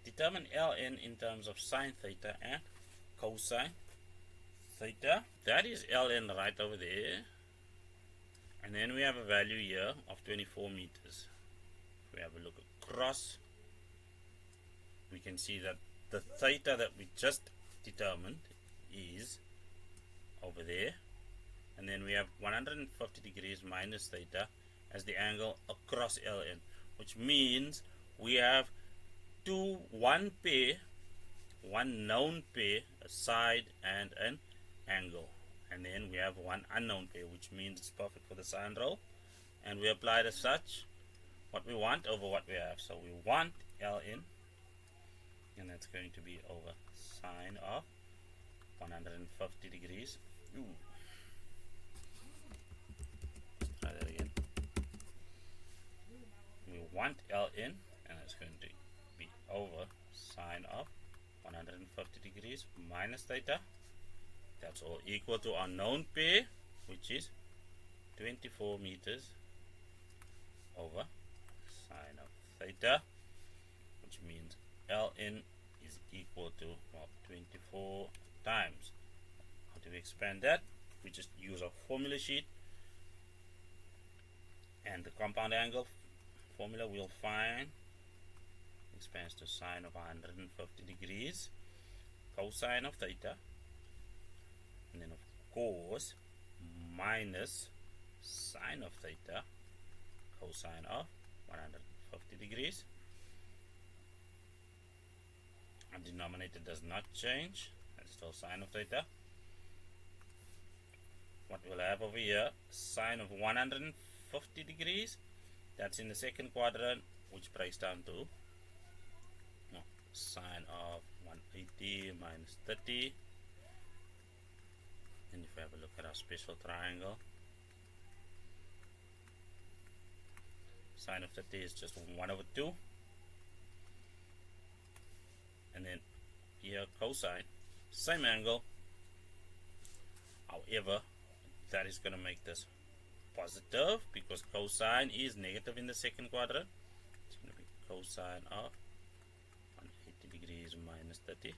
determine LN in terms of sine theta and cosine theta. That is LN right over there. And then we have a value here of 24 meters. If we have a look across, we can see that the theta that we just determined is over there. And then we have 150 degrees minus theta as the angle across LN, which means we have one known pair, a side and an angle. And then we have one unknown pair, which means it's perfect for the sine rule. And we apply it as such, what we want over what we have. So we want Ln, and that's going to be over sine of 150 degrees. Ooh. Let's try that again. We want Ln, and it's going to be over sine of 150 degrees minus theta. That's all equal to our known pair, which is 24 meters over sine of theta, which means Ln is equal to 24 times. How do we expand that? We just use our formula sheet, and the compound angle formula we'll find expands to sine of 150 degrees cosine of theta, and then of course minus sine of theta cosine of 150 degrees. Our denominator does not change, that's still sine of theta. What we'll have over here, sine of 150 degrees, that's in the second quadrant, which breaks down to sine of 180 minus 30. And if we have a look at our special triangle, sine of 30 is just 1 over 2. And then here cosine, same angle. However, that is going to make this positive because cosine is negative in the second quadrant. It's going to be cosine of 180 degrees minus 30.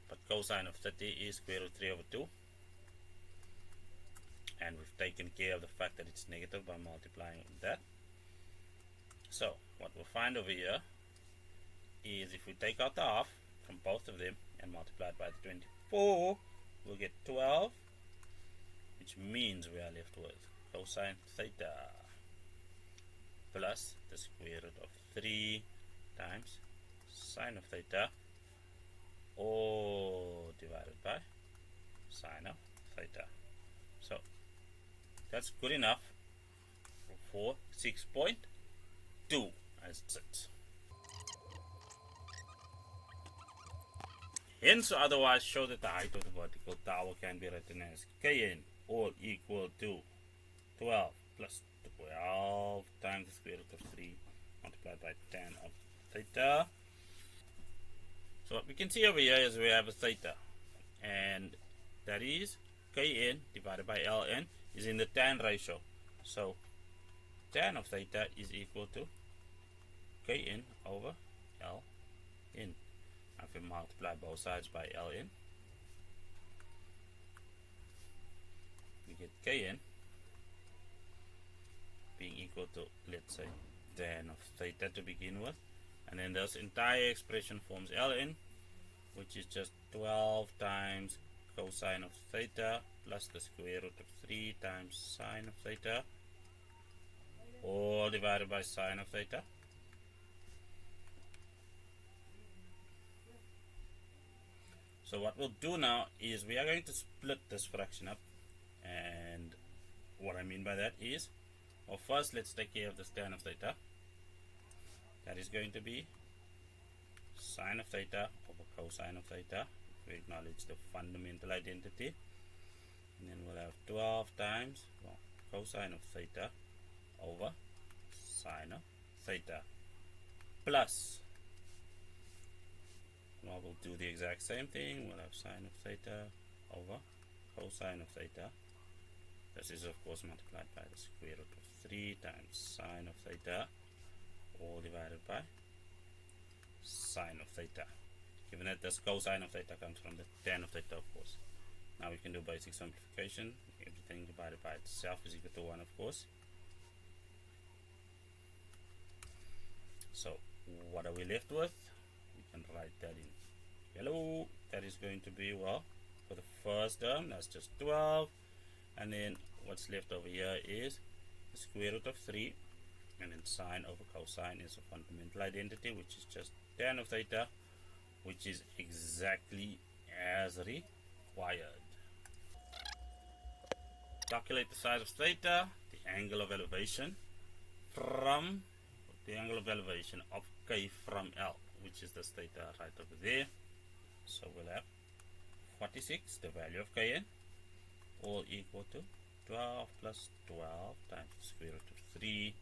But cosine of 30 is square root 3 over 2. And we've taken care of the fact that it's negative by multiplying with that. So what we'll find over here is if we take out the half from both of them and multiply it by the 24, we'll get 12, which means we are left with cosine theta plus the square root of 3 times sine of theta, all divided by sine of theta. So that's good enough for 6.2 as it sits. Hence, or otherwise, show that the height of the vertical tower can be written as Kn, all equal to 12 plus 12 times the square root of 3 multiplied by tan of theta. So what we can see over here is we have a theta, and that is Kn divided by Ln is in the tan ratio. So tan of theta is equal to Kn over Ln. If we multiply both sides by Ln, we get Kn to, let's say, tan of theta to begin with. And then this entire expression forms ln, which is just 12 times cosine of theta plus the square root of 3 times sine of theta, all divided by sine of theta. So what we'll do now is we are going to split this fraction up, and what I mean by that is, well, first let's take care of the tan of theta. That is going to be sine of theta over cosine of theta. We acknowledge the fundamental identity, and then we'll have 12 times, well, cosine of theta over sine of theta plus, well, we'll do the exact same thing. We'll have sine of theta over cosine of theta. This is of course multiplied by the square root of 3 times sine of theta, all divided by sine of theta. Given that this cosine of theta comes from the tan of theta, of course. Now we can do basic simplification. Everything divided by itself is equal to 1, of course. So what are we left with? We can write that in yellow. That is going to be, well, for the first term, that's just 12. And then what's left over here is the square root of 3. And then sine over cosine is a fundamental identity, which is just tan of theta, which is exactly as required. Calculate the side of theta, the angle of elevation from the angle of elevation of K from L, which is this theta right over there. So we'll have 46, the value of Kn, all equal to 12 plus 12 times the square root of 3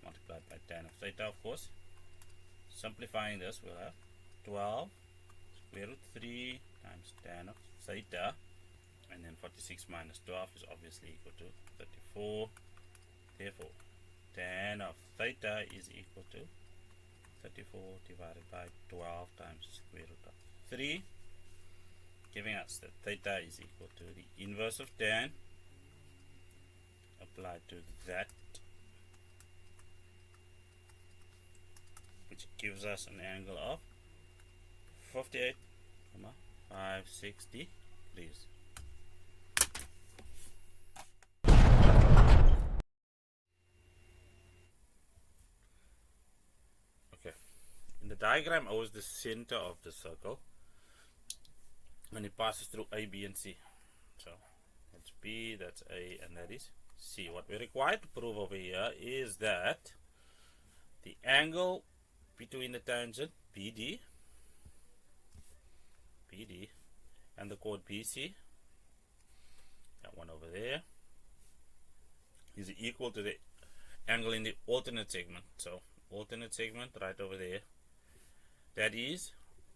multiplied by tan of theta, of course. Simplifying this, we'll have 12 square root 3 times tan of theta, and then 46 minus 12 is obviously equal to 34. Therefore, tan of theta is equal to 34 divided by 12 times the square root of 3, giving us that theta is equal to the inverse of tan applied to that, which gives us an angle of 58,560 degrees. Okay, in the diagram O is the center of the circle, and it passes through A, B, and C. So that's B, that's A, and that is C. What we're required to prove over here is that the angle between the tangent BD and the chord BC, that one over there, is equal to the angle in the alternate segment. So alternate segment right over there, that is,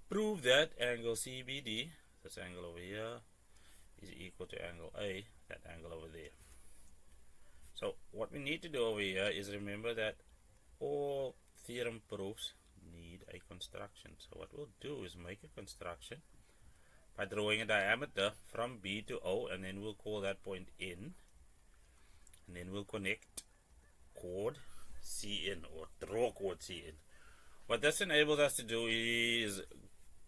prove that angle CBD, this angle over here, is equal to angle A, that angle over there. So what we need to do over here is remember that all theorem proofs need a construction. So what we'll do is make a construction by drawing a diameter from B to O, and then we'll call that point N, and then we'll connect chord CN, or draw chord CN. What this enables us to do is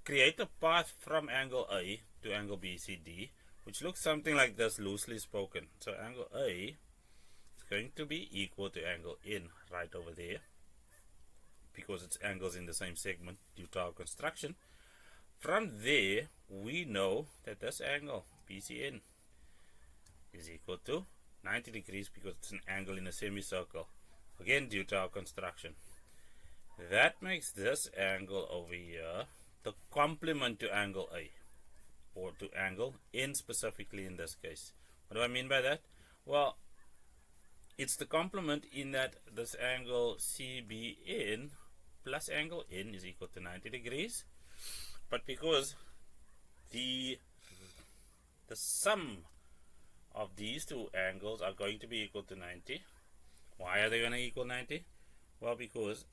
create a path from angle A to angle BCD, which looks something like this, loosely spoken. So angle A is going to be equal to angle N right over there, because it's angles in the same segment due to our construction. From there, we know that this angle BCN is equal to 90 degrees because it's an angle in a semicircle, again due to our construction. That makes this angle over here the complement to angle A, or to angle N specifically in this case. What do I mean by that? Well, it's the complement in that this angle CBN plus angle N is equal to 90 degrees. But because the sum of these two angles are going to be equal to 90. Why are they going to equal 90? Well, because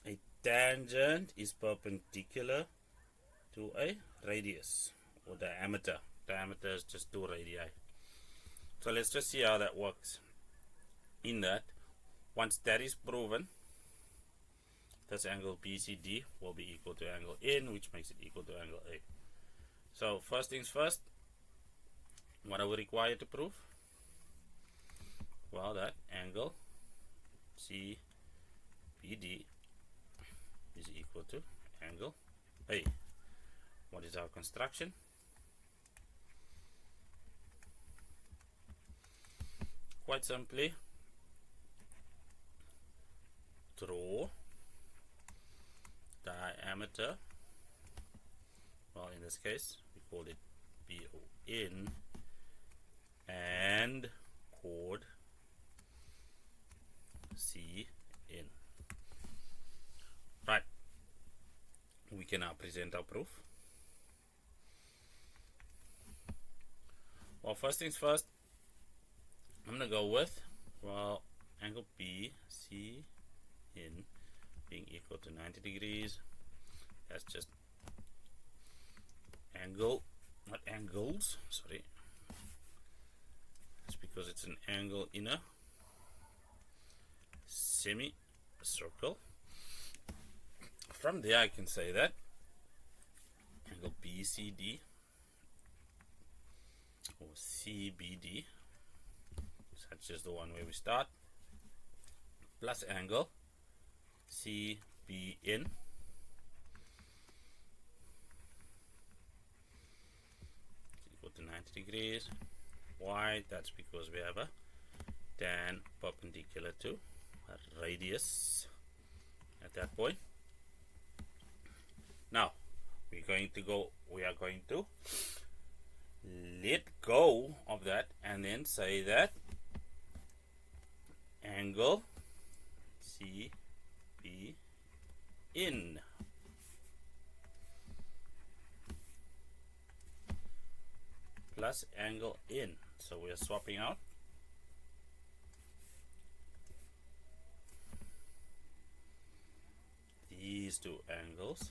a tangent is perpendicular to a radius or diameter. Diameter is just 2 radii. So let's just see how that works. In that, Once that is proven, this angle BCD will be equal to angle N, which makes it equal to angle A. So first things first, what are we required to prove? Well, that angle CBD is equal to angle A. What is our construction? Quite simply, draw diameter, well, in this case we call it BON, and chord CN. Right, we can now present our proof. Well, first things first, I'm going to go with, well, angle BCN being equal to 90 degrees. That's just angle, not angles, sorry. It's because it's an angle in a semicircle. From there I can say that angle BCD or CBD, such as the one where we start, plus angle CBN equal to 90 degrees. Why? That's because we have a tan perpendicular to a radius at that point. Now we are going to let go of that and then say that angle CBN plus angle N. So we are swapping out these two angles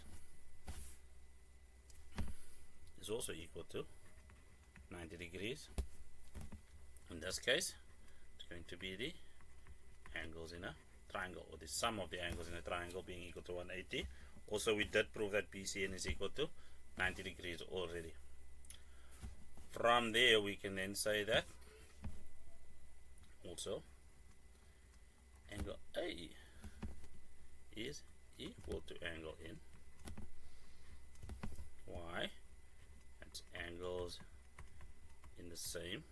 is also equal to 90 degrees. In this case, it's going to be the angles in a triangle, or the sum of the angles in a triangle being equal to 180. Also, we did prove that BCN is equal to 90 degrees already. From there, we can then say that also angle A is equal to angle N. Why? That's angles in the same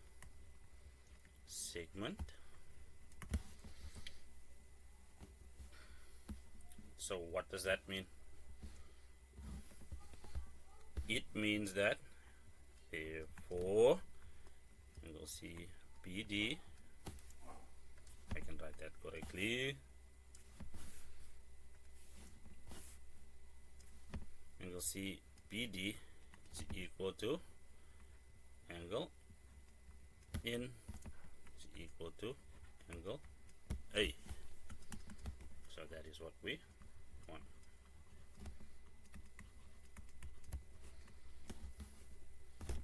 segment. So what does that mean? It means that therefore angle CBD, I can write that correctly, angle CBD is equal to angle N is equal to angle A. So that is what we want.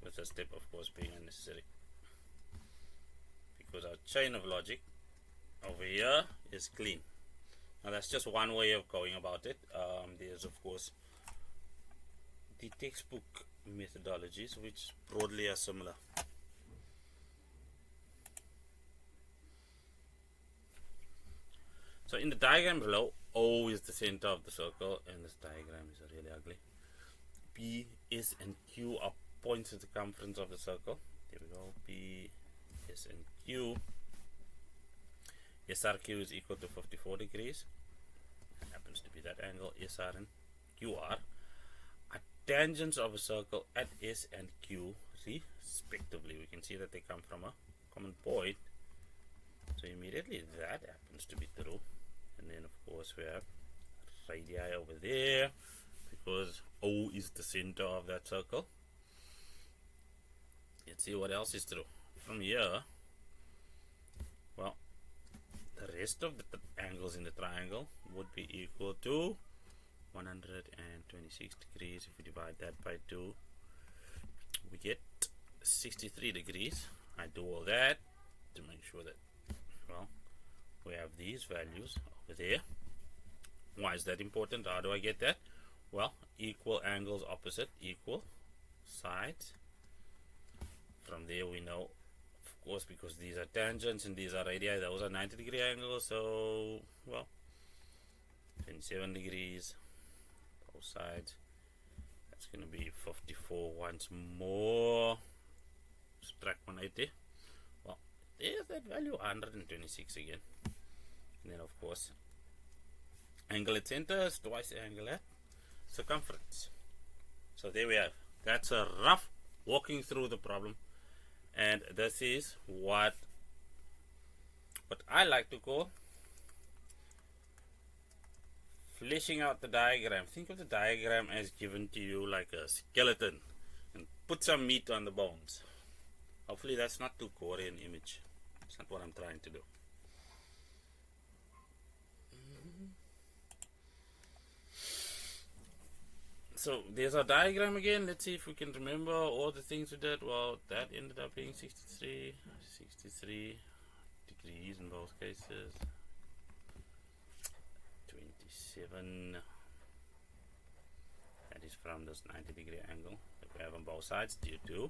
With a step, of course, being unnecessary, because our chain of logic over here is clean. Now that's just one way of going about it. There's of course the textbook methodologies which broadly are similar. So in the diagram below, O is the center of the circle, and this diagram is really ugly. P, S, and Q are points of circumference of the circle. There we go. P, S, and Q. SRQ is equal to 54 degrees. That happens to be that angle, SR and QR. Are tangents of a circle at S and Q respectively. We can see that they come from a common point. So immediately that happens to be true. And then of course we have radii over there, because O is the center of that circle. Let's see what else is true. From here, well, the rest of the angles in the triangle would be equal to 126 degrees. If we divide that by 2, we get 63 degrees. I do all that to make sure that, well, we have these values over there. Why is that important? How do I get that? Well, equal angles opposite equal sides. From there we know, of course, because these are tangents and these are radii, those are 90-degree angles, so, well, 27 degrees, both sides. That's going to be 54 once more. Subtract 180. Well, there's that value, 126 again. And then, of course, angle at center is twice the angle at circumference. So there we have. That's a rough walking through the problem. And this is what I like to call fleshing out the diagram. Think of the diagram as given to you like a skeleton and put some meat on the bones. Hopefully that's not too gory an image. It's not what I'm trying to do. So there's our diagram again. Let's see if we can remember all the things we did. Well, that ended up being 63 degrees in both cases. 27. That is from this 90-degree angle that we have on both sides due to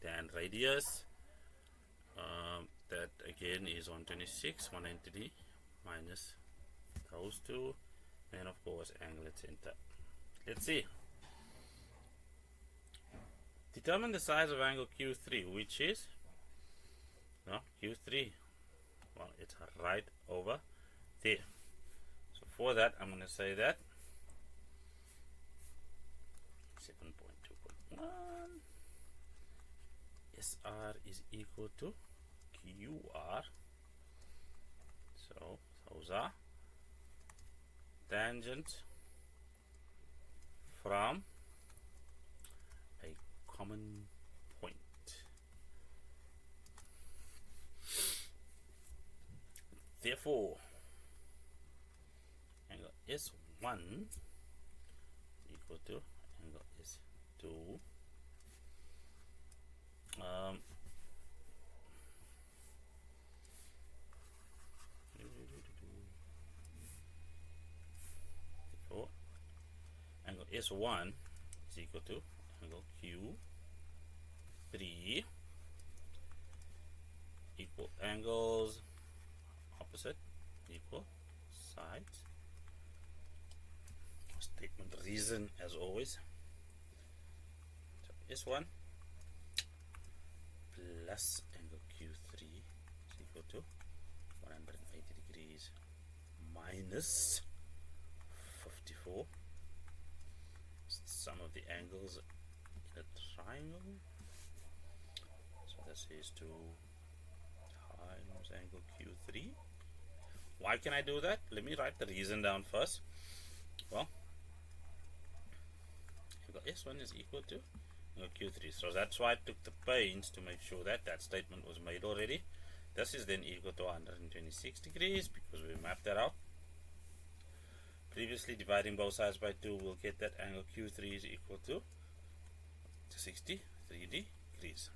tan radius. That again is 126, 190 minus those two, and of course angle at center. Let's see. Determine the size of angle Q3, which is Q3. Well, it's right over there. So for that, I'm going to say that 7.2.1 SR is equal to QR. So those are tangents from a common point. Therefore, angle S1 equal to angle S2. Therefore, angle S1 is equal to angle Q3 equal angles opposite equal sides. Statement reason as always. So S1 plus angle Q3 is equal to 180 degrees minus 54. It's the sum of the angles in a triangle. So this is 2 times angle Q3. Why can I do that? Let me write the reason down first. Well, angle S1 is equal to angle Q3. So that's why I took the pains to make sure that that statement was made already. This is then equal to 126 degrees because we mapped that out. Previously, dividing both sides by 2, we'll get that angle Q3 is equal to 63 degrees.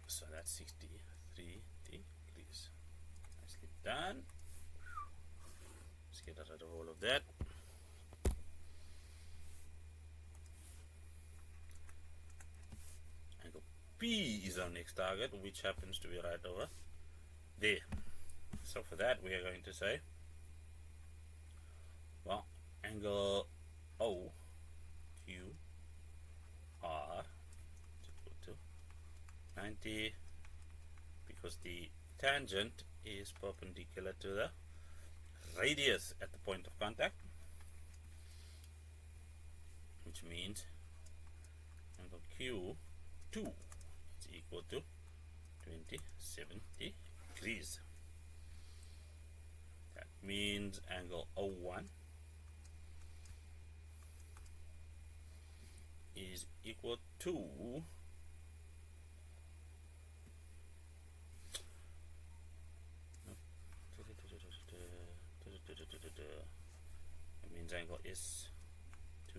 So that's 63 degrees. Nicely done. Let's get rid of all of that. Angle P is our next target, which happens to be right over there. So for that, we are going to say, well, angle OQR is equal to 90 because the tangent is perpendicular to the radius at the point of contact, which means angle Q2 is equal to 27 degrees. That means angle O1 is equal to that means angle S2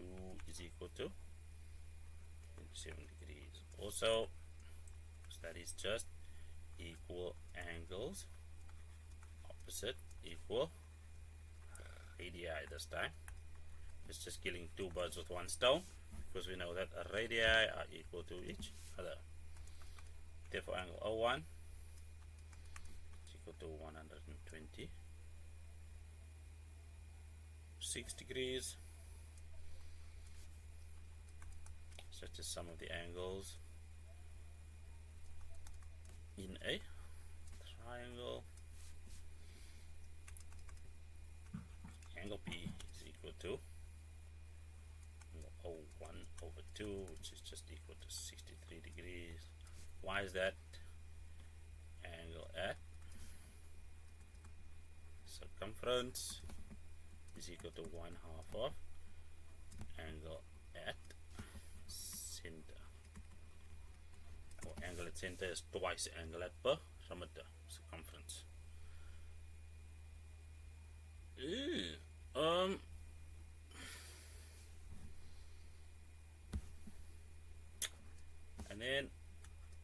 is equal to 27 degrees. Also, that is just equal angles opposite equal radii this time. It's just killing two birds with one stone, because we know that a radii are equal to each other. Therefore angle O1 is equal to 126 degrees, such as sum of the angles in a triangle. Angle P is equal to O1 over 2, which is just equal to 63 degrees. Why is that? Angle at circumference is equal to 1/2 of angle at center. Or angle at center is twice angle at perimeter circumference. And then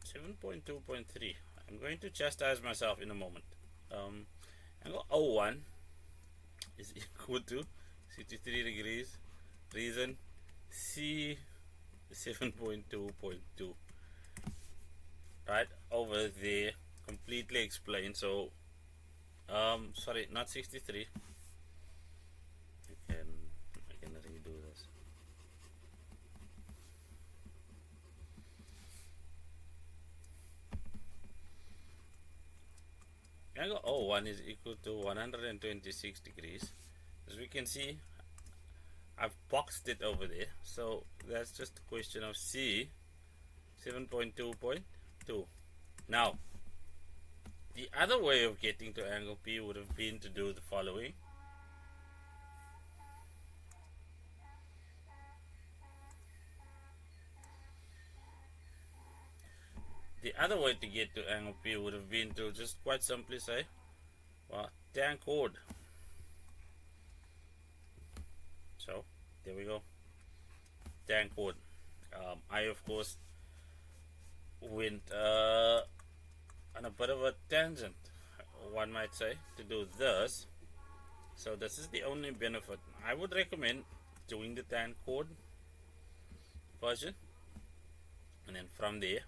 7.2.3. I'm going to chastise myself in a moment. Angle O1 is equal to 63 degrees. Reason C 7.2.2. Right over there, completely explained. So, sorry, not 63. I can redo this. Angle O1 is equal to 126 degrees. As we can see, I've boxed it over there. So that's just a question of C 7.2.2. Now, the other way of getting to angle P would have been to do the following. The other way to get to angle P would have been to just quite simply say, well, tan chord. So, there we go. Tan chord. I, of course, went on a bit of a tangent, one might say, to do this. So, this is the only benefit. I would recommend doing the tan chord version. And then from there,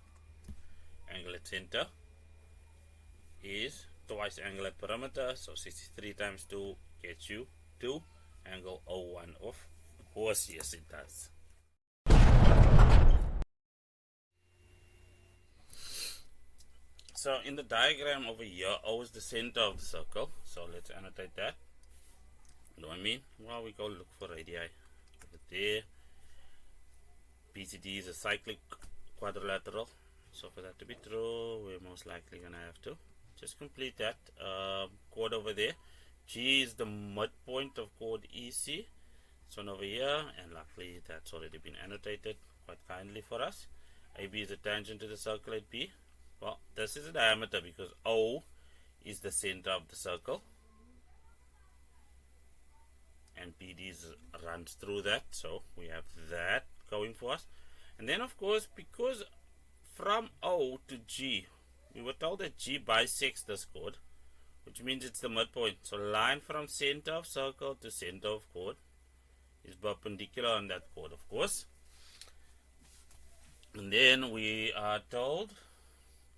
angle at center is twice angle at perimeter, so 63 times 2 gets you to angle O1 of course. Yes, it does. So in the diagram over here, O is the center of the circle, so let's annotate that. What do I mean? Well, we go look for radii over there. BCD is a cyclic quadrilateral. So for that to be true, we're most likely going to have to just complete that chord over there. G is the midpoint of chord EC. This one over here, and luckily that's already been annotated quite kindly for us. AB is a tangent to the circle at P. Well, this is a diameter because O is the center of the circle. And PD runs through that, so we have that going for us. And then of course, because from O to G, we were told that G bisects this chord, which means it's the midpoint. So line from center of circle to center of chord is perpendicular on that chord, of course. And then we are told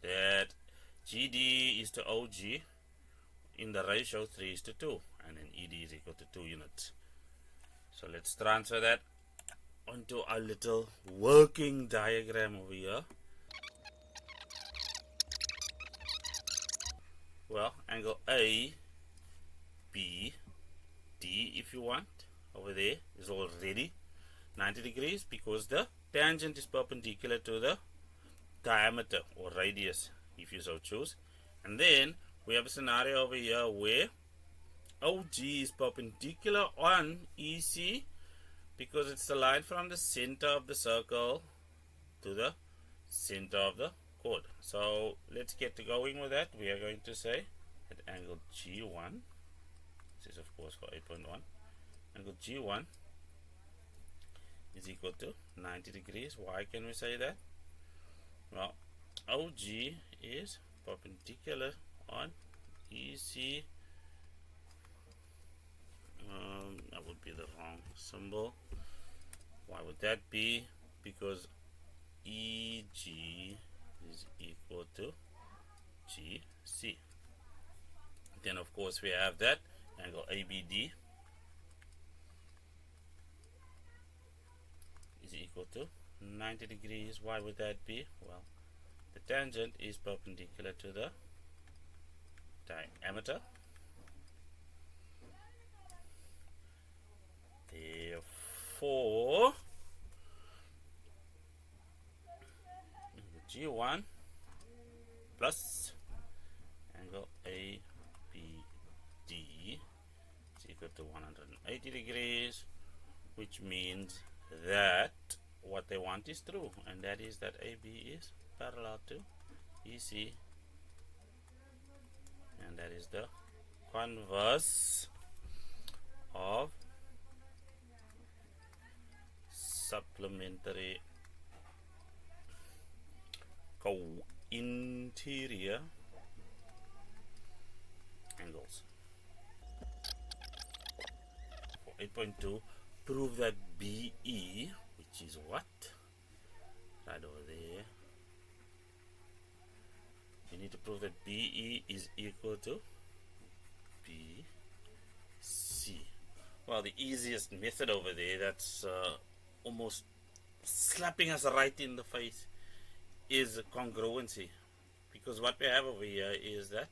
that GD is to OG in the ratio 3:2, and then ED is equal to 2 units. So let's transfer that onto our little working diagram over here. Well, angle A, B, D, if you want, over there is already 90 degrees because the tangent is perpendicular to the diameter or radius, if you so choose. And then we have a scenario over here where OG is perpendicular on EC because it's the line from the center of the circle to the center of the chord. So let's get to going with that. We are going to say that angle G1, this is of course for 8.1, angle G1 is equal to 90 degrees. Why can we say that? Well, OG is perpendicular on EC That would be the wrong symbol. Why would that be? Because EG is equal to GC. Then of course we have that angle ABD is equal to 90 degrees. Why would that be? Well, the tangent is perpendicular to the diameter. Therefore, G1 plus angle ABD is equal to 180 degrees, which means that what they want is true, and that is that AB is parallel to EC, and that is the converse of supplementary co-interior angles. For 8.2, prove that BE, which is what? Right over there. You need to prove that BE is equal to BC. Well, the easiest method over there, that's almost slapping us right in the face, is congruency. Because what we have over here is that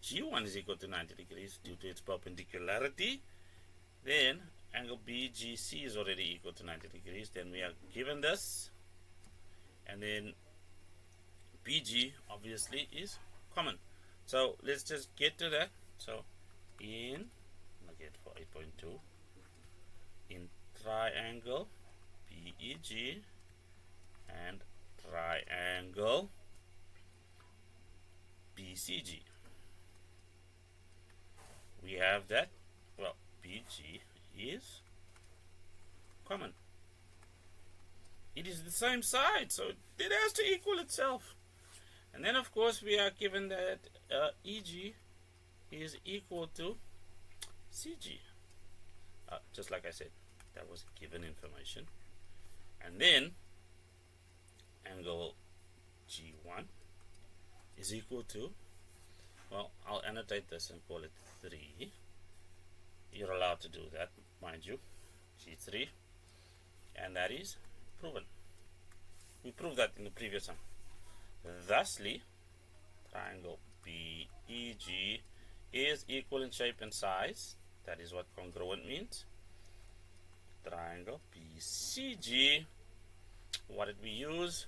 G1 is equal to 90 degrees due to its perpendicularity. Then angle BGC is already equal to 90 degrees. Then we are given this, and then BG obviously is common. So let's just get to that. So in, again for 8.2, in triangle BEG and triangle BCG, we have that, well, BG is common. It is the same side, so it has to equal itself. And then of course we are given that EG is equal to CG. Just like I said, that was given information. And then angle G1 is equal to, well, I'll annotate this and call it 3. You're allowed to do that, mind you. G3. And that is proven. We proved that in the previous one. Thusly, triangle BEG is equal in shape and size. That is what congruent means. Triangle BCG, what did we use?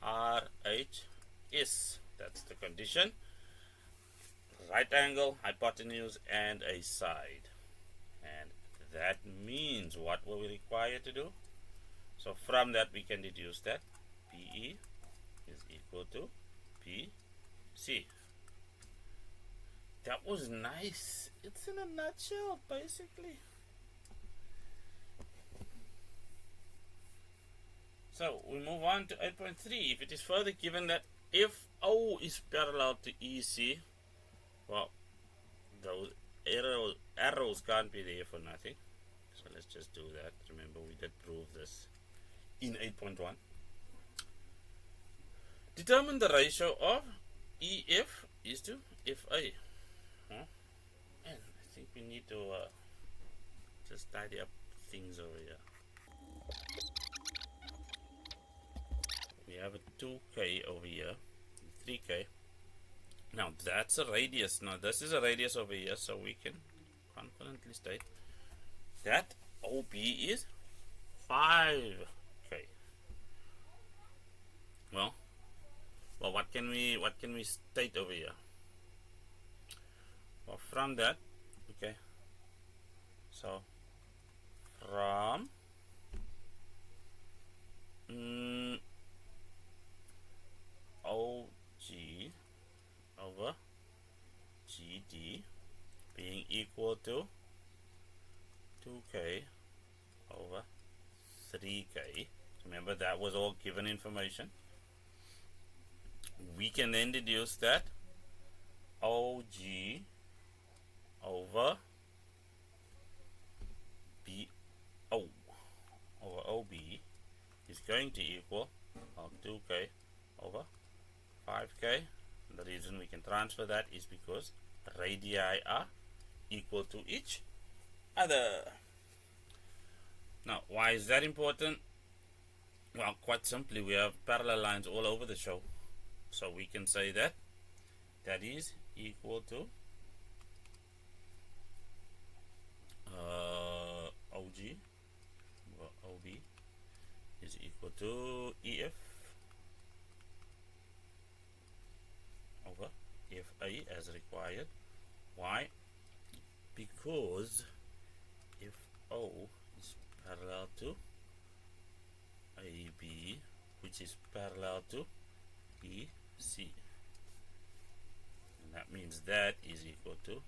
RHS. That's the condition. Right angle, hypotenuse, and a side. And that means what were we required to do? So from that we can deduce that PE is equal to PC. That was nice. It's in a nutshell, basically. So we move on to 8.3. If it is further given that if O is parallel to EC, well, those arrows can't be there for nothing. So let's just do that. Remember, we did prove this in 8.1. Determine the ratio of EF is to FA. And I think we need to just tidy up things over here. We have a 2K over here, 3K. Now that's a radius. Now this is a radius over here, so we can confidently state that OB is 5K. Well, what can we state over here? Well, from that, okay. So from OG over GD being equal to 2K over 3K. Remember, that was all given information. We can then deduce that OG over OB is going to equal 2k over 5k. And the reason we can transfer that is because radii are equal to each other. Now, why is that important? Well, quite simply, we have parallel lines all over the show. So we can say that that is equal to OG or OB is equal to EF over FA as required. Why? Because if O is parallel to AB, which is parallel to BC, and that means that is equal to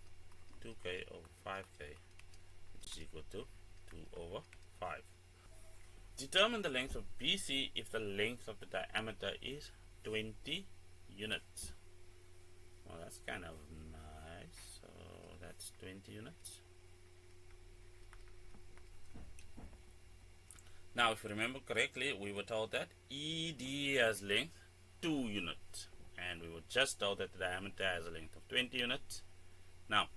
2k over 5k, which is equal to 2 over 5. Determine the length of BC if the length of the diameter is 20 units. Well, that's kind of nice. So that's 20 units. Now, if you remember correctly, we were told that ED has length 2 units. And we were just told that the diameter has a length of 20 units. Now,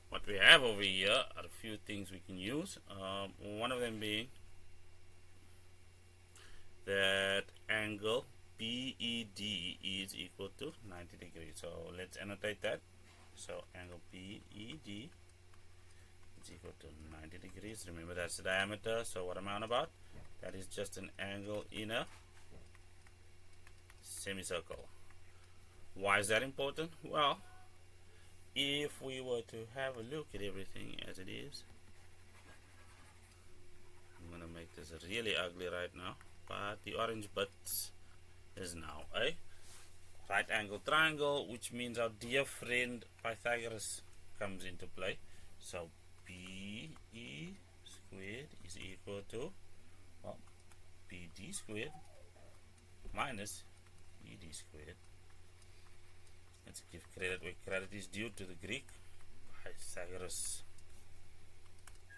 what we have over here are a few things we can use. One of them being that angle BED is equal to 90 degrees. So let's annotate that. So angle BED is equal to 90 degrees. Remember, that's the diameter. So what am I on about? That is just an angle in a semicircle. Why is that important? Well, if we were to have a look at everything as it is, I'm going to make this really ugly right now, but the orange bit is now a right angle triangle, which means our dear friend Pythagoras comes into play. So BE squared is equal to, well, BD squared minus ED squared. Let's give credit where credit is due to the Greek, Pythagoras.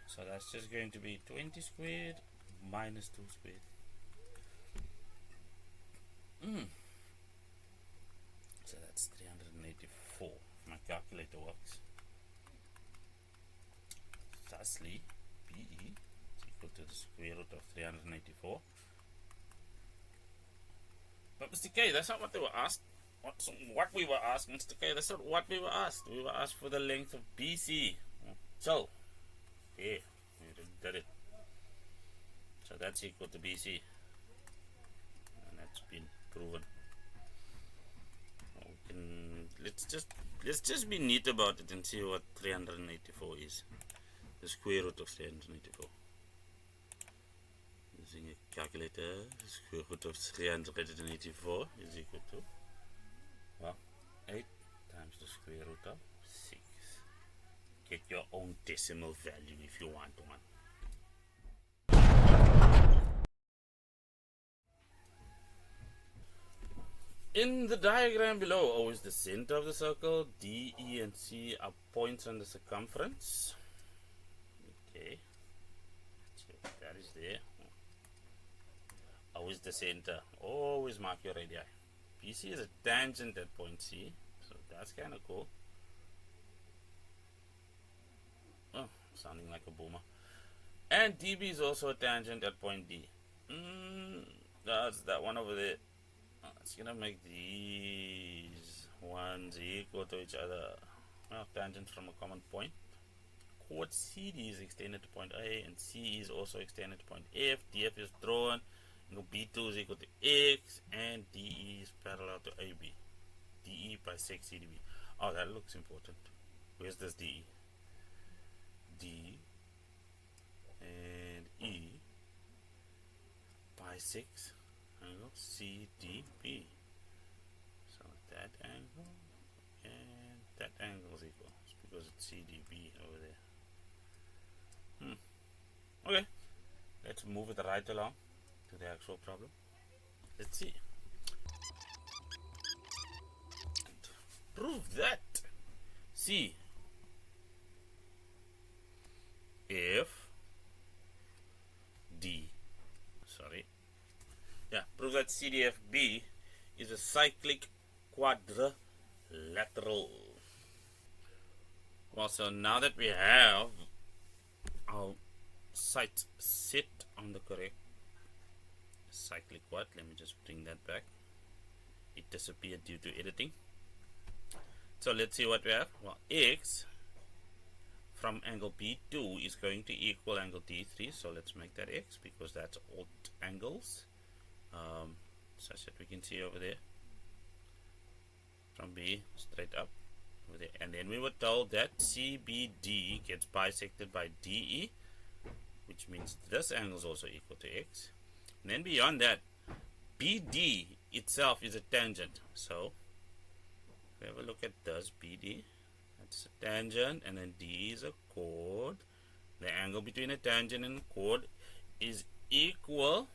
So that's just going to be 20 squared minus 2 squared. So that's 384. My calculator works. Thusly, BE is equal to the square root of 384. But Mr. K, that's not what they were asked. What we were asked, Mr. K, that's not what we were asked. We were asked for the length of BC. So, yeah, we did it. So that's equal to BC. And that's been proven. We can, let's just be neat about it and see what 384 is. The square root of 384. Using a calculator, the square root of 384 is equal to, well, 8 times the square root of 6. Get your own decimal value if you want one. In the diagram below, O is the center of the circle, D, E, and C are points on the circumference. Okay, so that is there. O is the center. Always mark your radii. BC is a tangent at point C, so that's kind of cool. Oh, sounding like a boomer. And DB is also a tangent at point D. That's that one over there. It's gonna make these ones equal to each other. Well, tangents from a common point. Chord CD is extended to point A, and C is also extended to point F. DF is drawn. Angle B2 is equal to X, and DE is parallel to AB. DE bisects CDB. Oh, that looks important. Where's this DE? D and E bisects angle CDB. So that angle and that angle is equal. It's because it's CDB over there. Okay, let's move it right along to the actual problem. Let's see. Prove that. See if Yeah, prove that CDFB is a cyclic quadrilateral. Well, so now that we have our sights set on the correct cyclic quad, let me just bring that back. It disappeared due to editing. So let's see what we have. Well, x from angle B2 is going to equal angle D3. So let's make that x because that's alt angles. Such that we can see over there from B straight up over there. And then we were told that CBD gets bisected by DE, which means this angle is also equal to x. And then beyond that, BD itself is a tangent. So if we have a look at this, BD, that's a tangent, and then D is a chord. The angle between a tangent and a chord is equal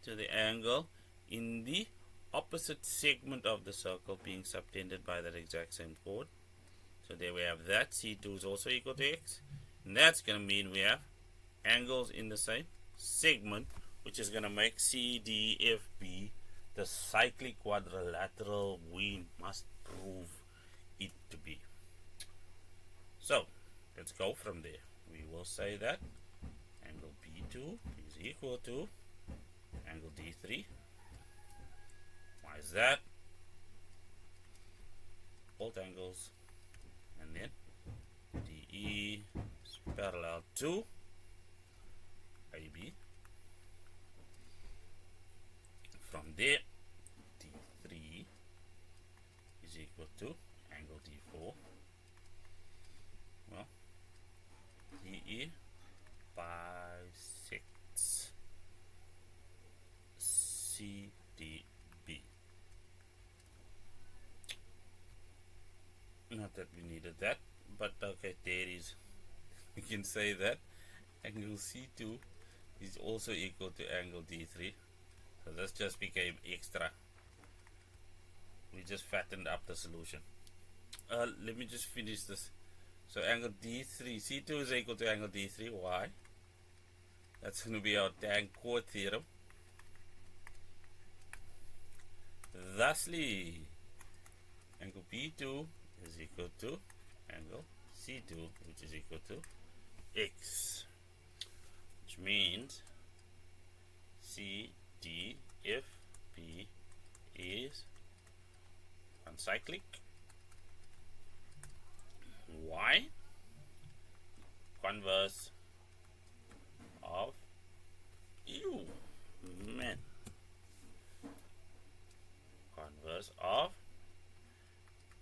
to the angle in the opposite segment of the circle being subtended by that exact same chord. So there we have that. C2 is also equal to x. And that's going to mean we have angles in the same segment, which is going to make CDFB the cyclic quadrilateral we must prove it to be. So let's go from there. We will say that angle B2 is equal to angle D3. Why is that? Both angles, and then DE is parallel to AB. From there, D3 is equal to angle D4. Well, DE bisects CDB. Not that we needed that, but okay, there it is. We can say that angle C2 is also equal to angle D3. So this just became extra. We just fattened up the solution. Let me just finish this. So angle D3, C2 is equal to angle D3. Why? That's going to be our tan chord theorem. Thusly, angle B2 is equal to angle C2, which is equal to x, which means CDFB is uncyclic. Why? Converse of converse of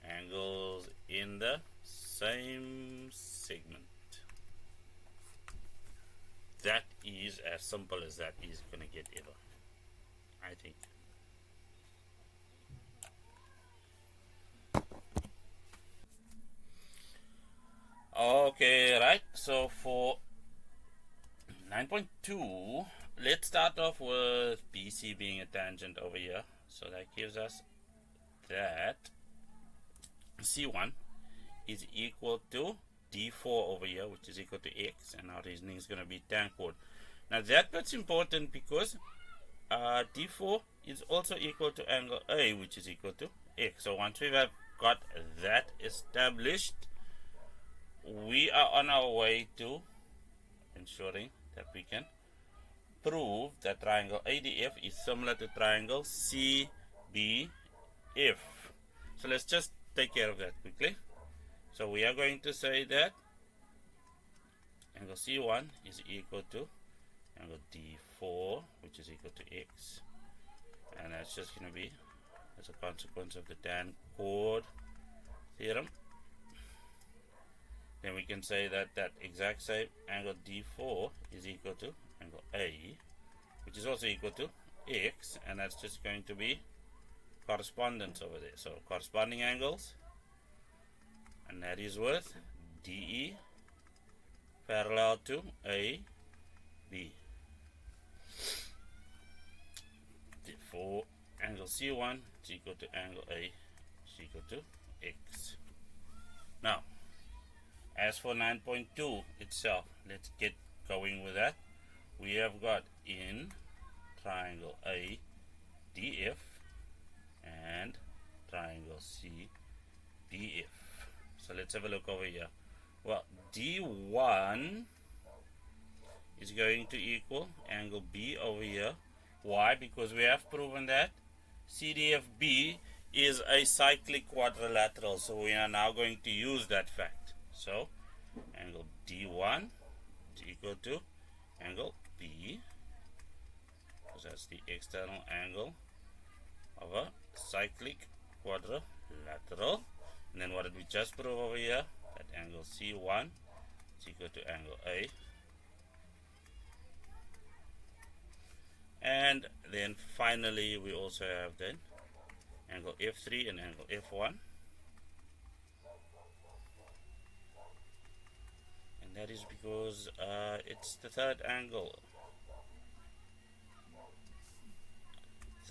angles in the same segment. That is as simple as that is going to get ever, I think. Okay, right. So for 9.2, let's start off with BC being a tangent over here. So that gives us that C1 is equal to D4 over here, which is equal to X, and our reasoning is going to be tan chord. Now that bit's important because D4 is also equal to angle A, which is equal to X. So once we have got that established, we are on our way to ensuring that we can prove that triangle ADF is similar to triangle CBF. So let's just take care of that quickly. So we are going to say that angle C1 is equal to angle D4, which is equal to X, and that's just going to be as a consequence of the tan chord theorem. Then we can say that that exact same angle D4 is equal to angle A, which is also equal to X, and that's just going to be correspondence over there. So corresponding angles, and that is with DE parallel to AB. Therefore, angle C1 is equal to angle A is equal to X. Now, as for 9.2 itself, let's get going with that. We have got in triangle ADF DF and triangle CDF. So let's have a look over here. Well, D1 is going to equal angle B over here. Why? Because we have proven that CDFB is a cyclic quadrilateral. So we are now going to use that fact. So angle D1 is equal to angle B, because that's the external angle of a cyclic quadrilateral. And then what did we just prove over here? That angle C1 is equal to angle A. And then finally we also have then angle F3 and angle F1. And that is because it's the third angle.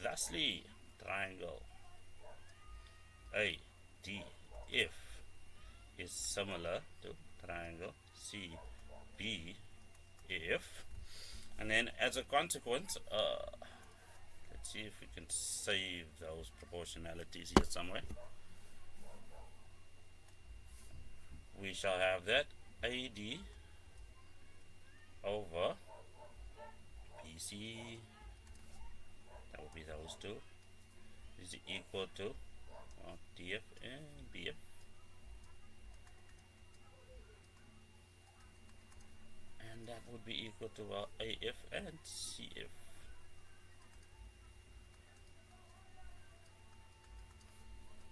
Thusly, triangle ADF is similar to triangle CBF. And then as a consequence, let's see if we can save those proportionalities here somewhere. We shall have that AD over BC, that will be those two, is equal to DF and BF. And that would be equal to AF and CF.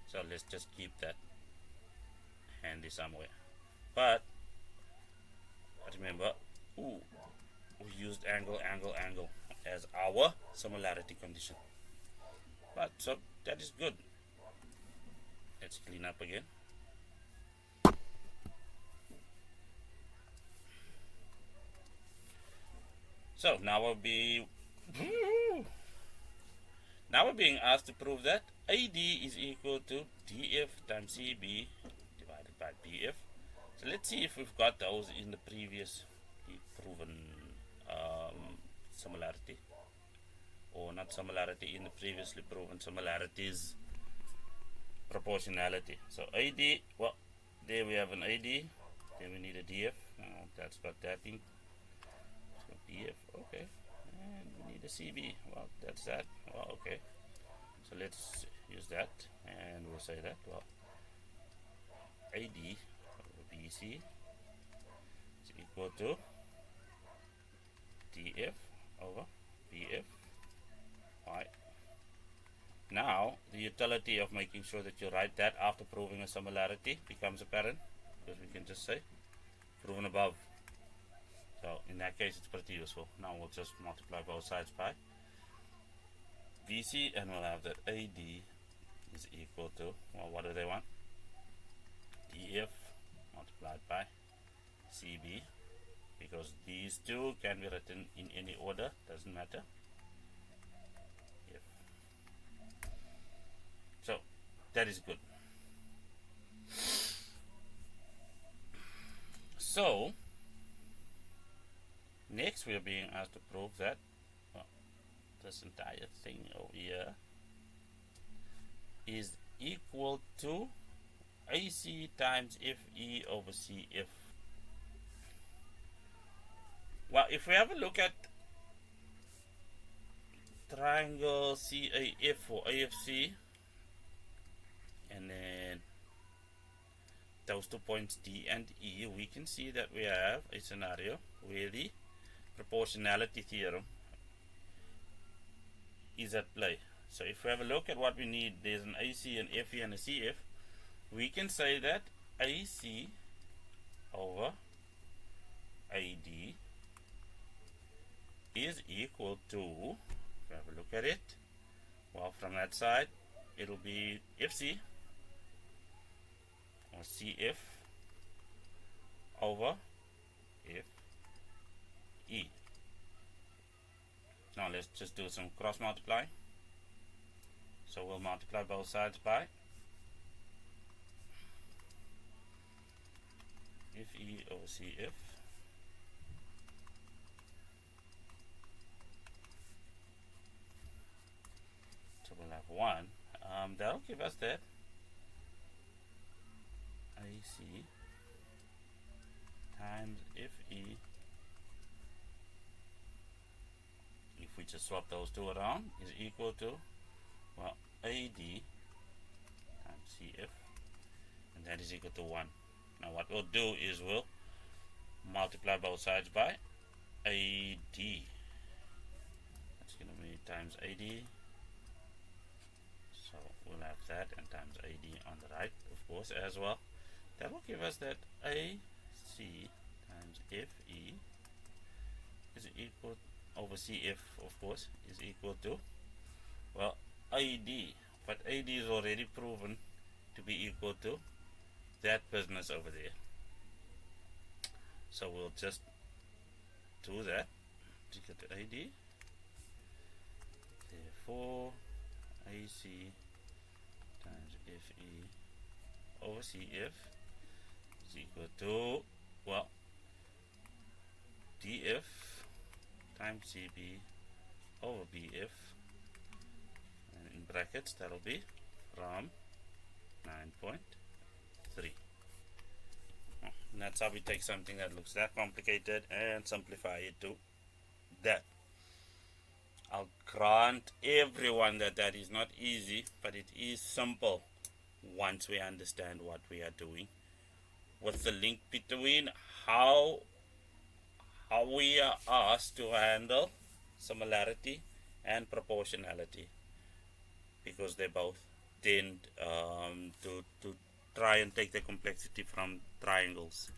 So let's just keep that handy somewhere. But remember, we used angle as our similarity condition. But so that is good. Let's clean up again. So now we're being asked to prove that AD is equal to DF times CB divided by BF. So let's see if we've got those in the previously proven similarity, or not similarity, in the previously proven similarities proportionality. So AD, well, there we have an AD, then we need a DF. That's got that in. So BF, okay, and we need a CB. Well, that's that. Well, okay. So let's use that, and we'll say that, well, AD over BC is equal to DF over BF. Right. Now, the utility of making sure that you write that after proving a similarity becomes apparent, because we can just say proven above. So in that case, it's pretty useful. Now we'll just multiply both sides by BC, and we'll have that AD is equal to, well, what do they want? DF multiplied by CB, because these two can be written in any order, doesn't matter. So that is good. So next we are being asked to prove that, well, this entire thing over here is equal to AC times FE over CF. Well, if we have a look at triangle CAF or AFC, and then those 2 points D and E, we can see that we have a scenario where the proportionality theorem is at play. So if we have a look at what we need, there's an AC, an FE, and a CF. We can say that AC over AD is equal to, if we have a look at it, well, from that side, it'll be FC or CF over FE. Now let's just do some cross multiply. So we'll multiply both sides by FE over CF. have 1. That'll give us that AC times FE. If we just swap those two around, is equal to, well, AD times CF, and that is equal to 1. Now what we'll do is we'll multiply both sides by AD. That's going to be times AD. So we'll have that and times AD on the right, of course, as well. That will give us that AC times FE is equal over CF, of course, is equal to, well, AD. But AD is already proven to be equal to that business over there. So we'll just do that to get to AD. Therefore, AC times FE over CF is equal to, well, DF times CB over BF, and in brackets that'll be from 9.3. And that's how we take something that looks that complicated and simplify it to that. I'll grant everyone that that is not easy, but it is simple once we understand what we are doing. What's the link between how we are asked to handle similarity and proportionality, because they both tend to try and take the complexity from triangles.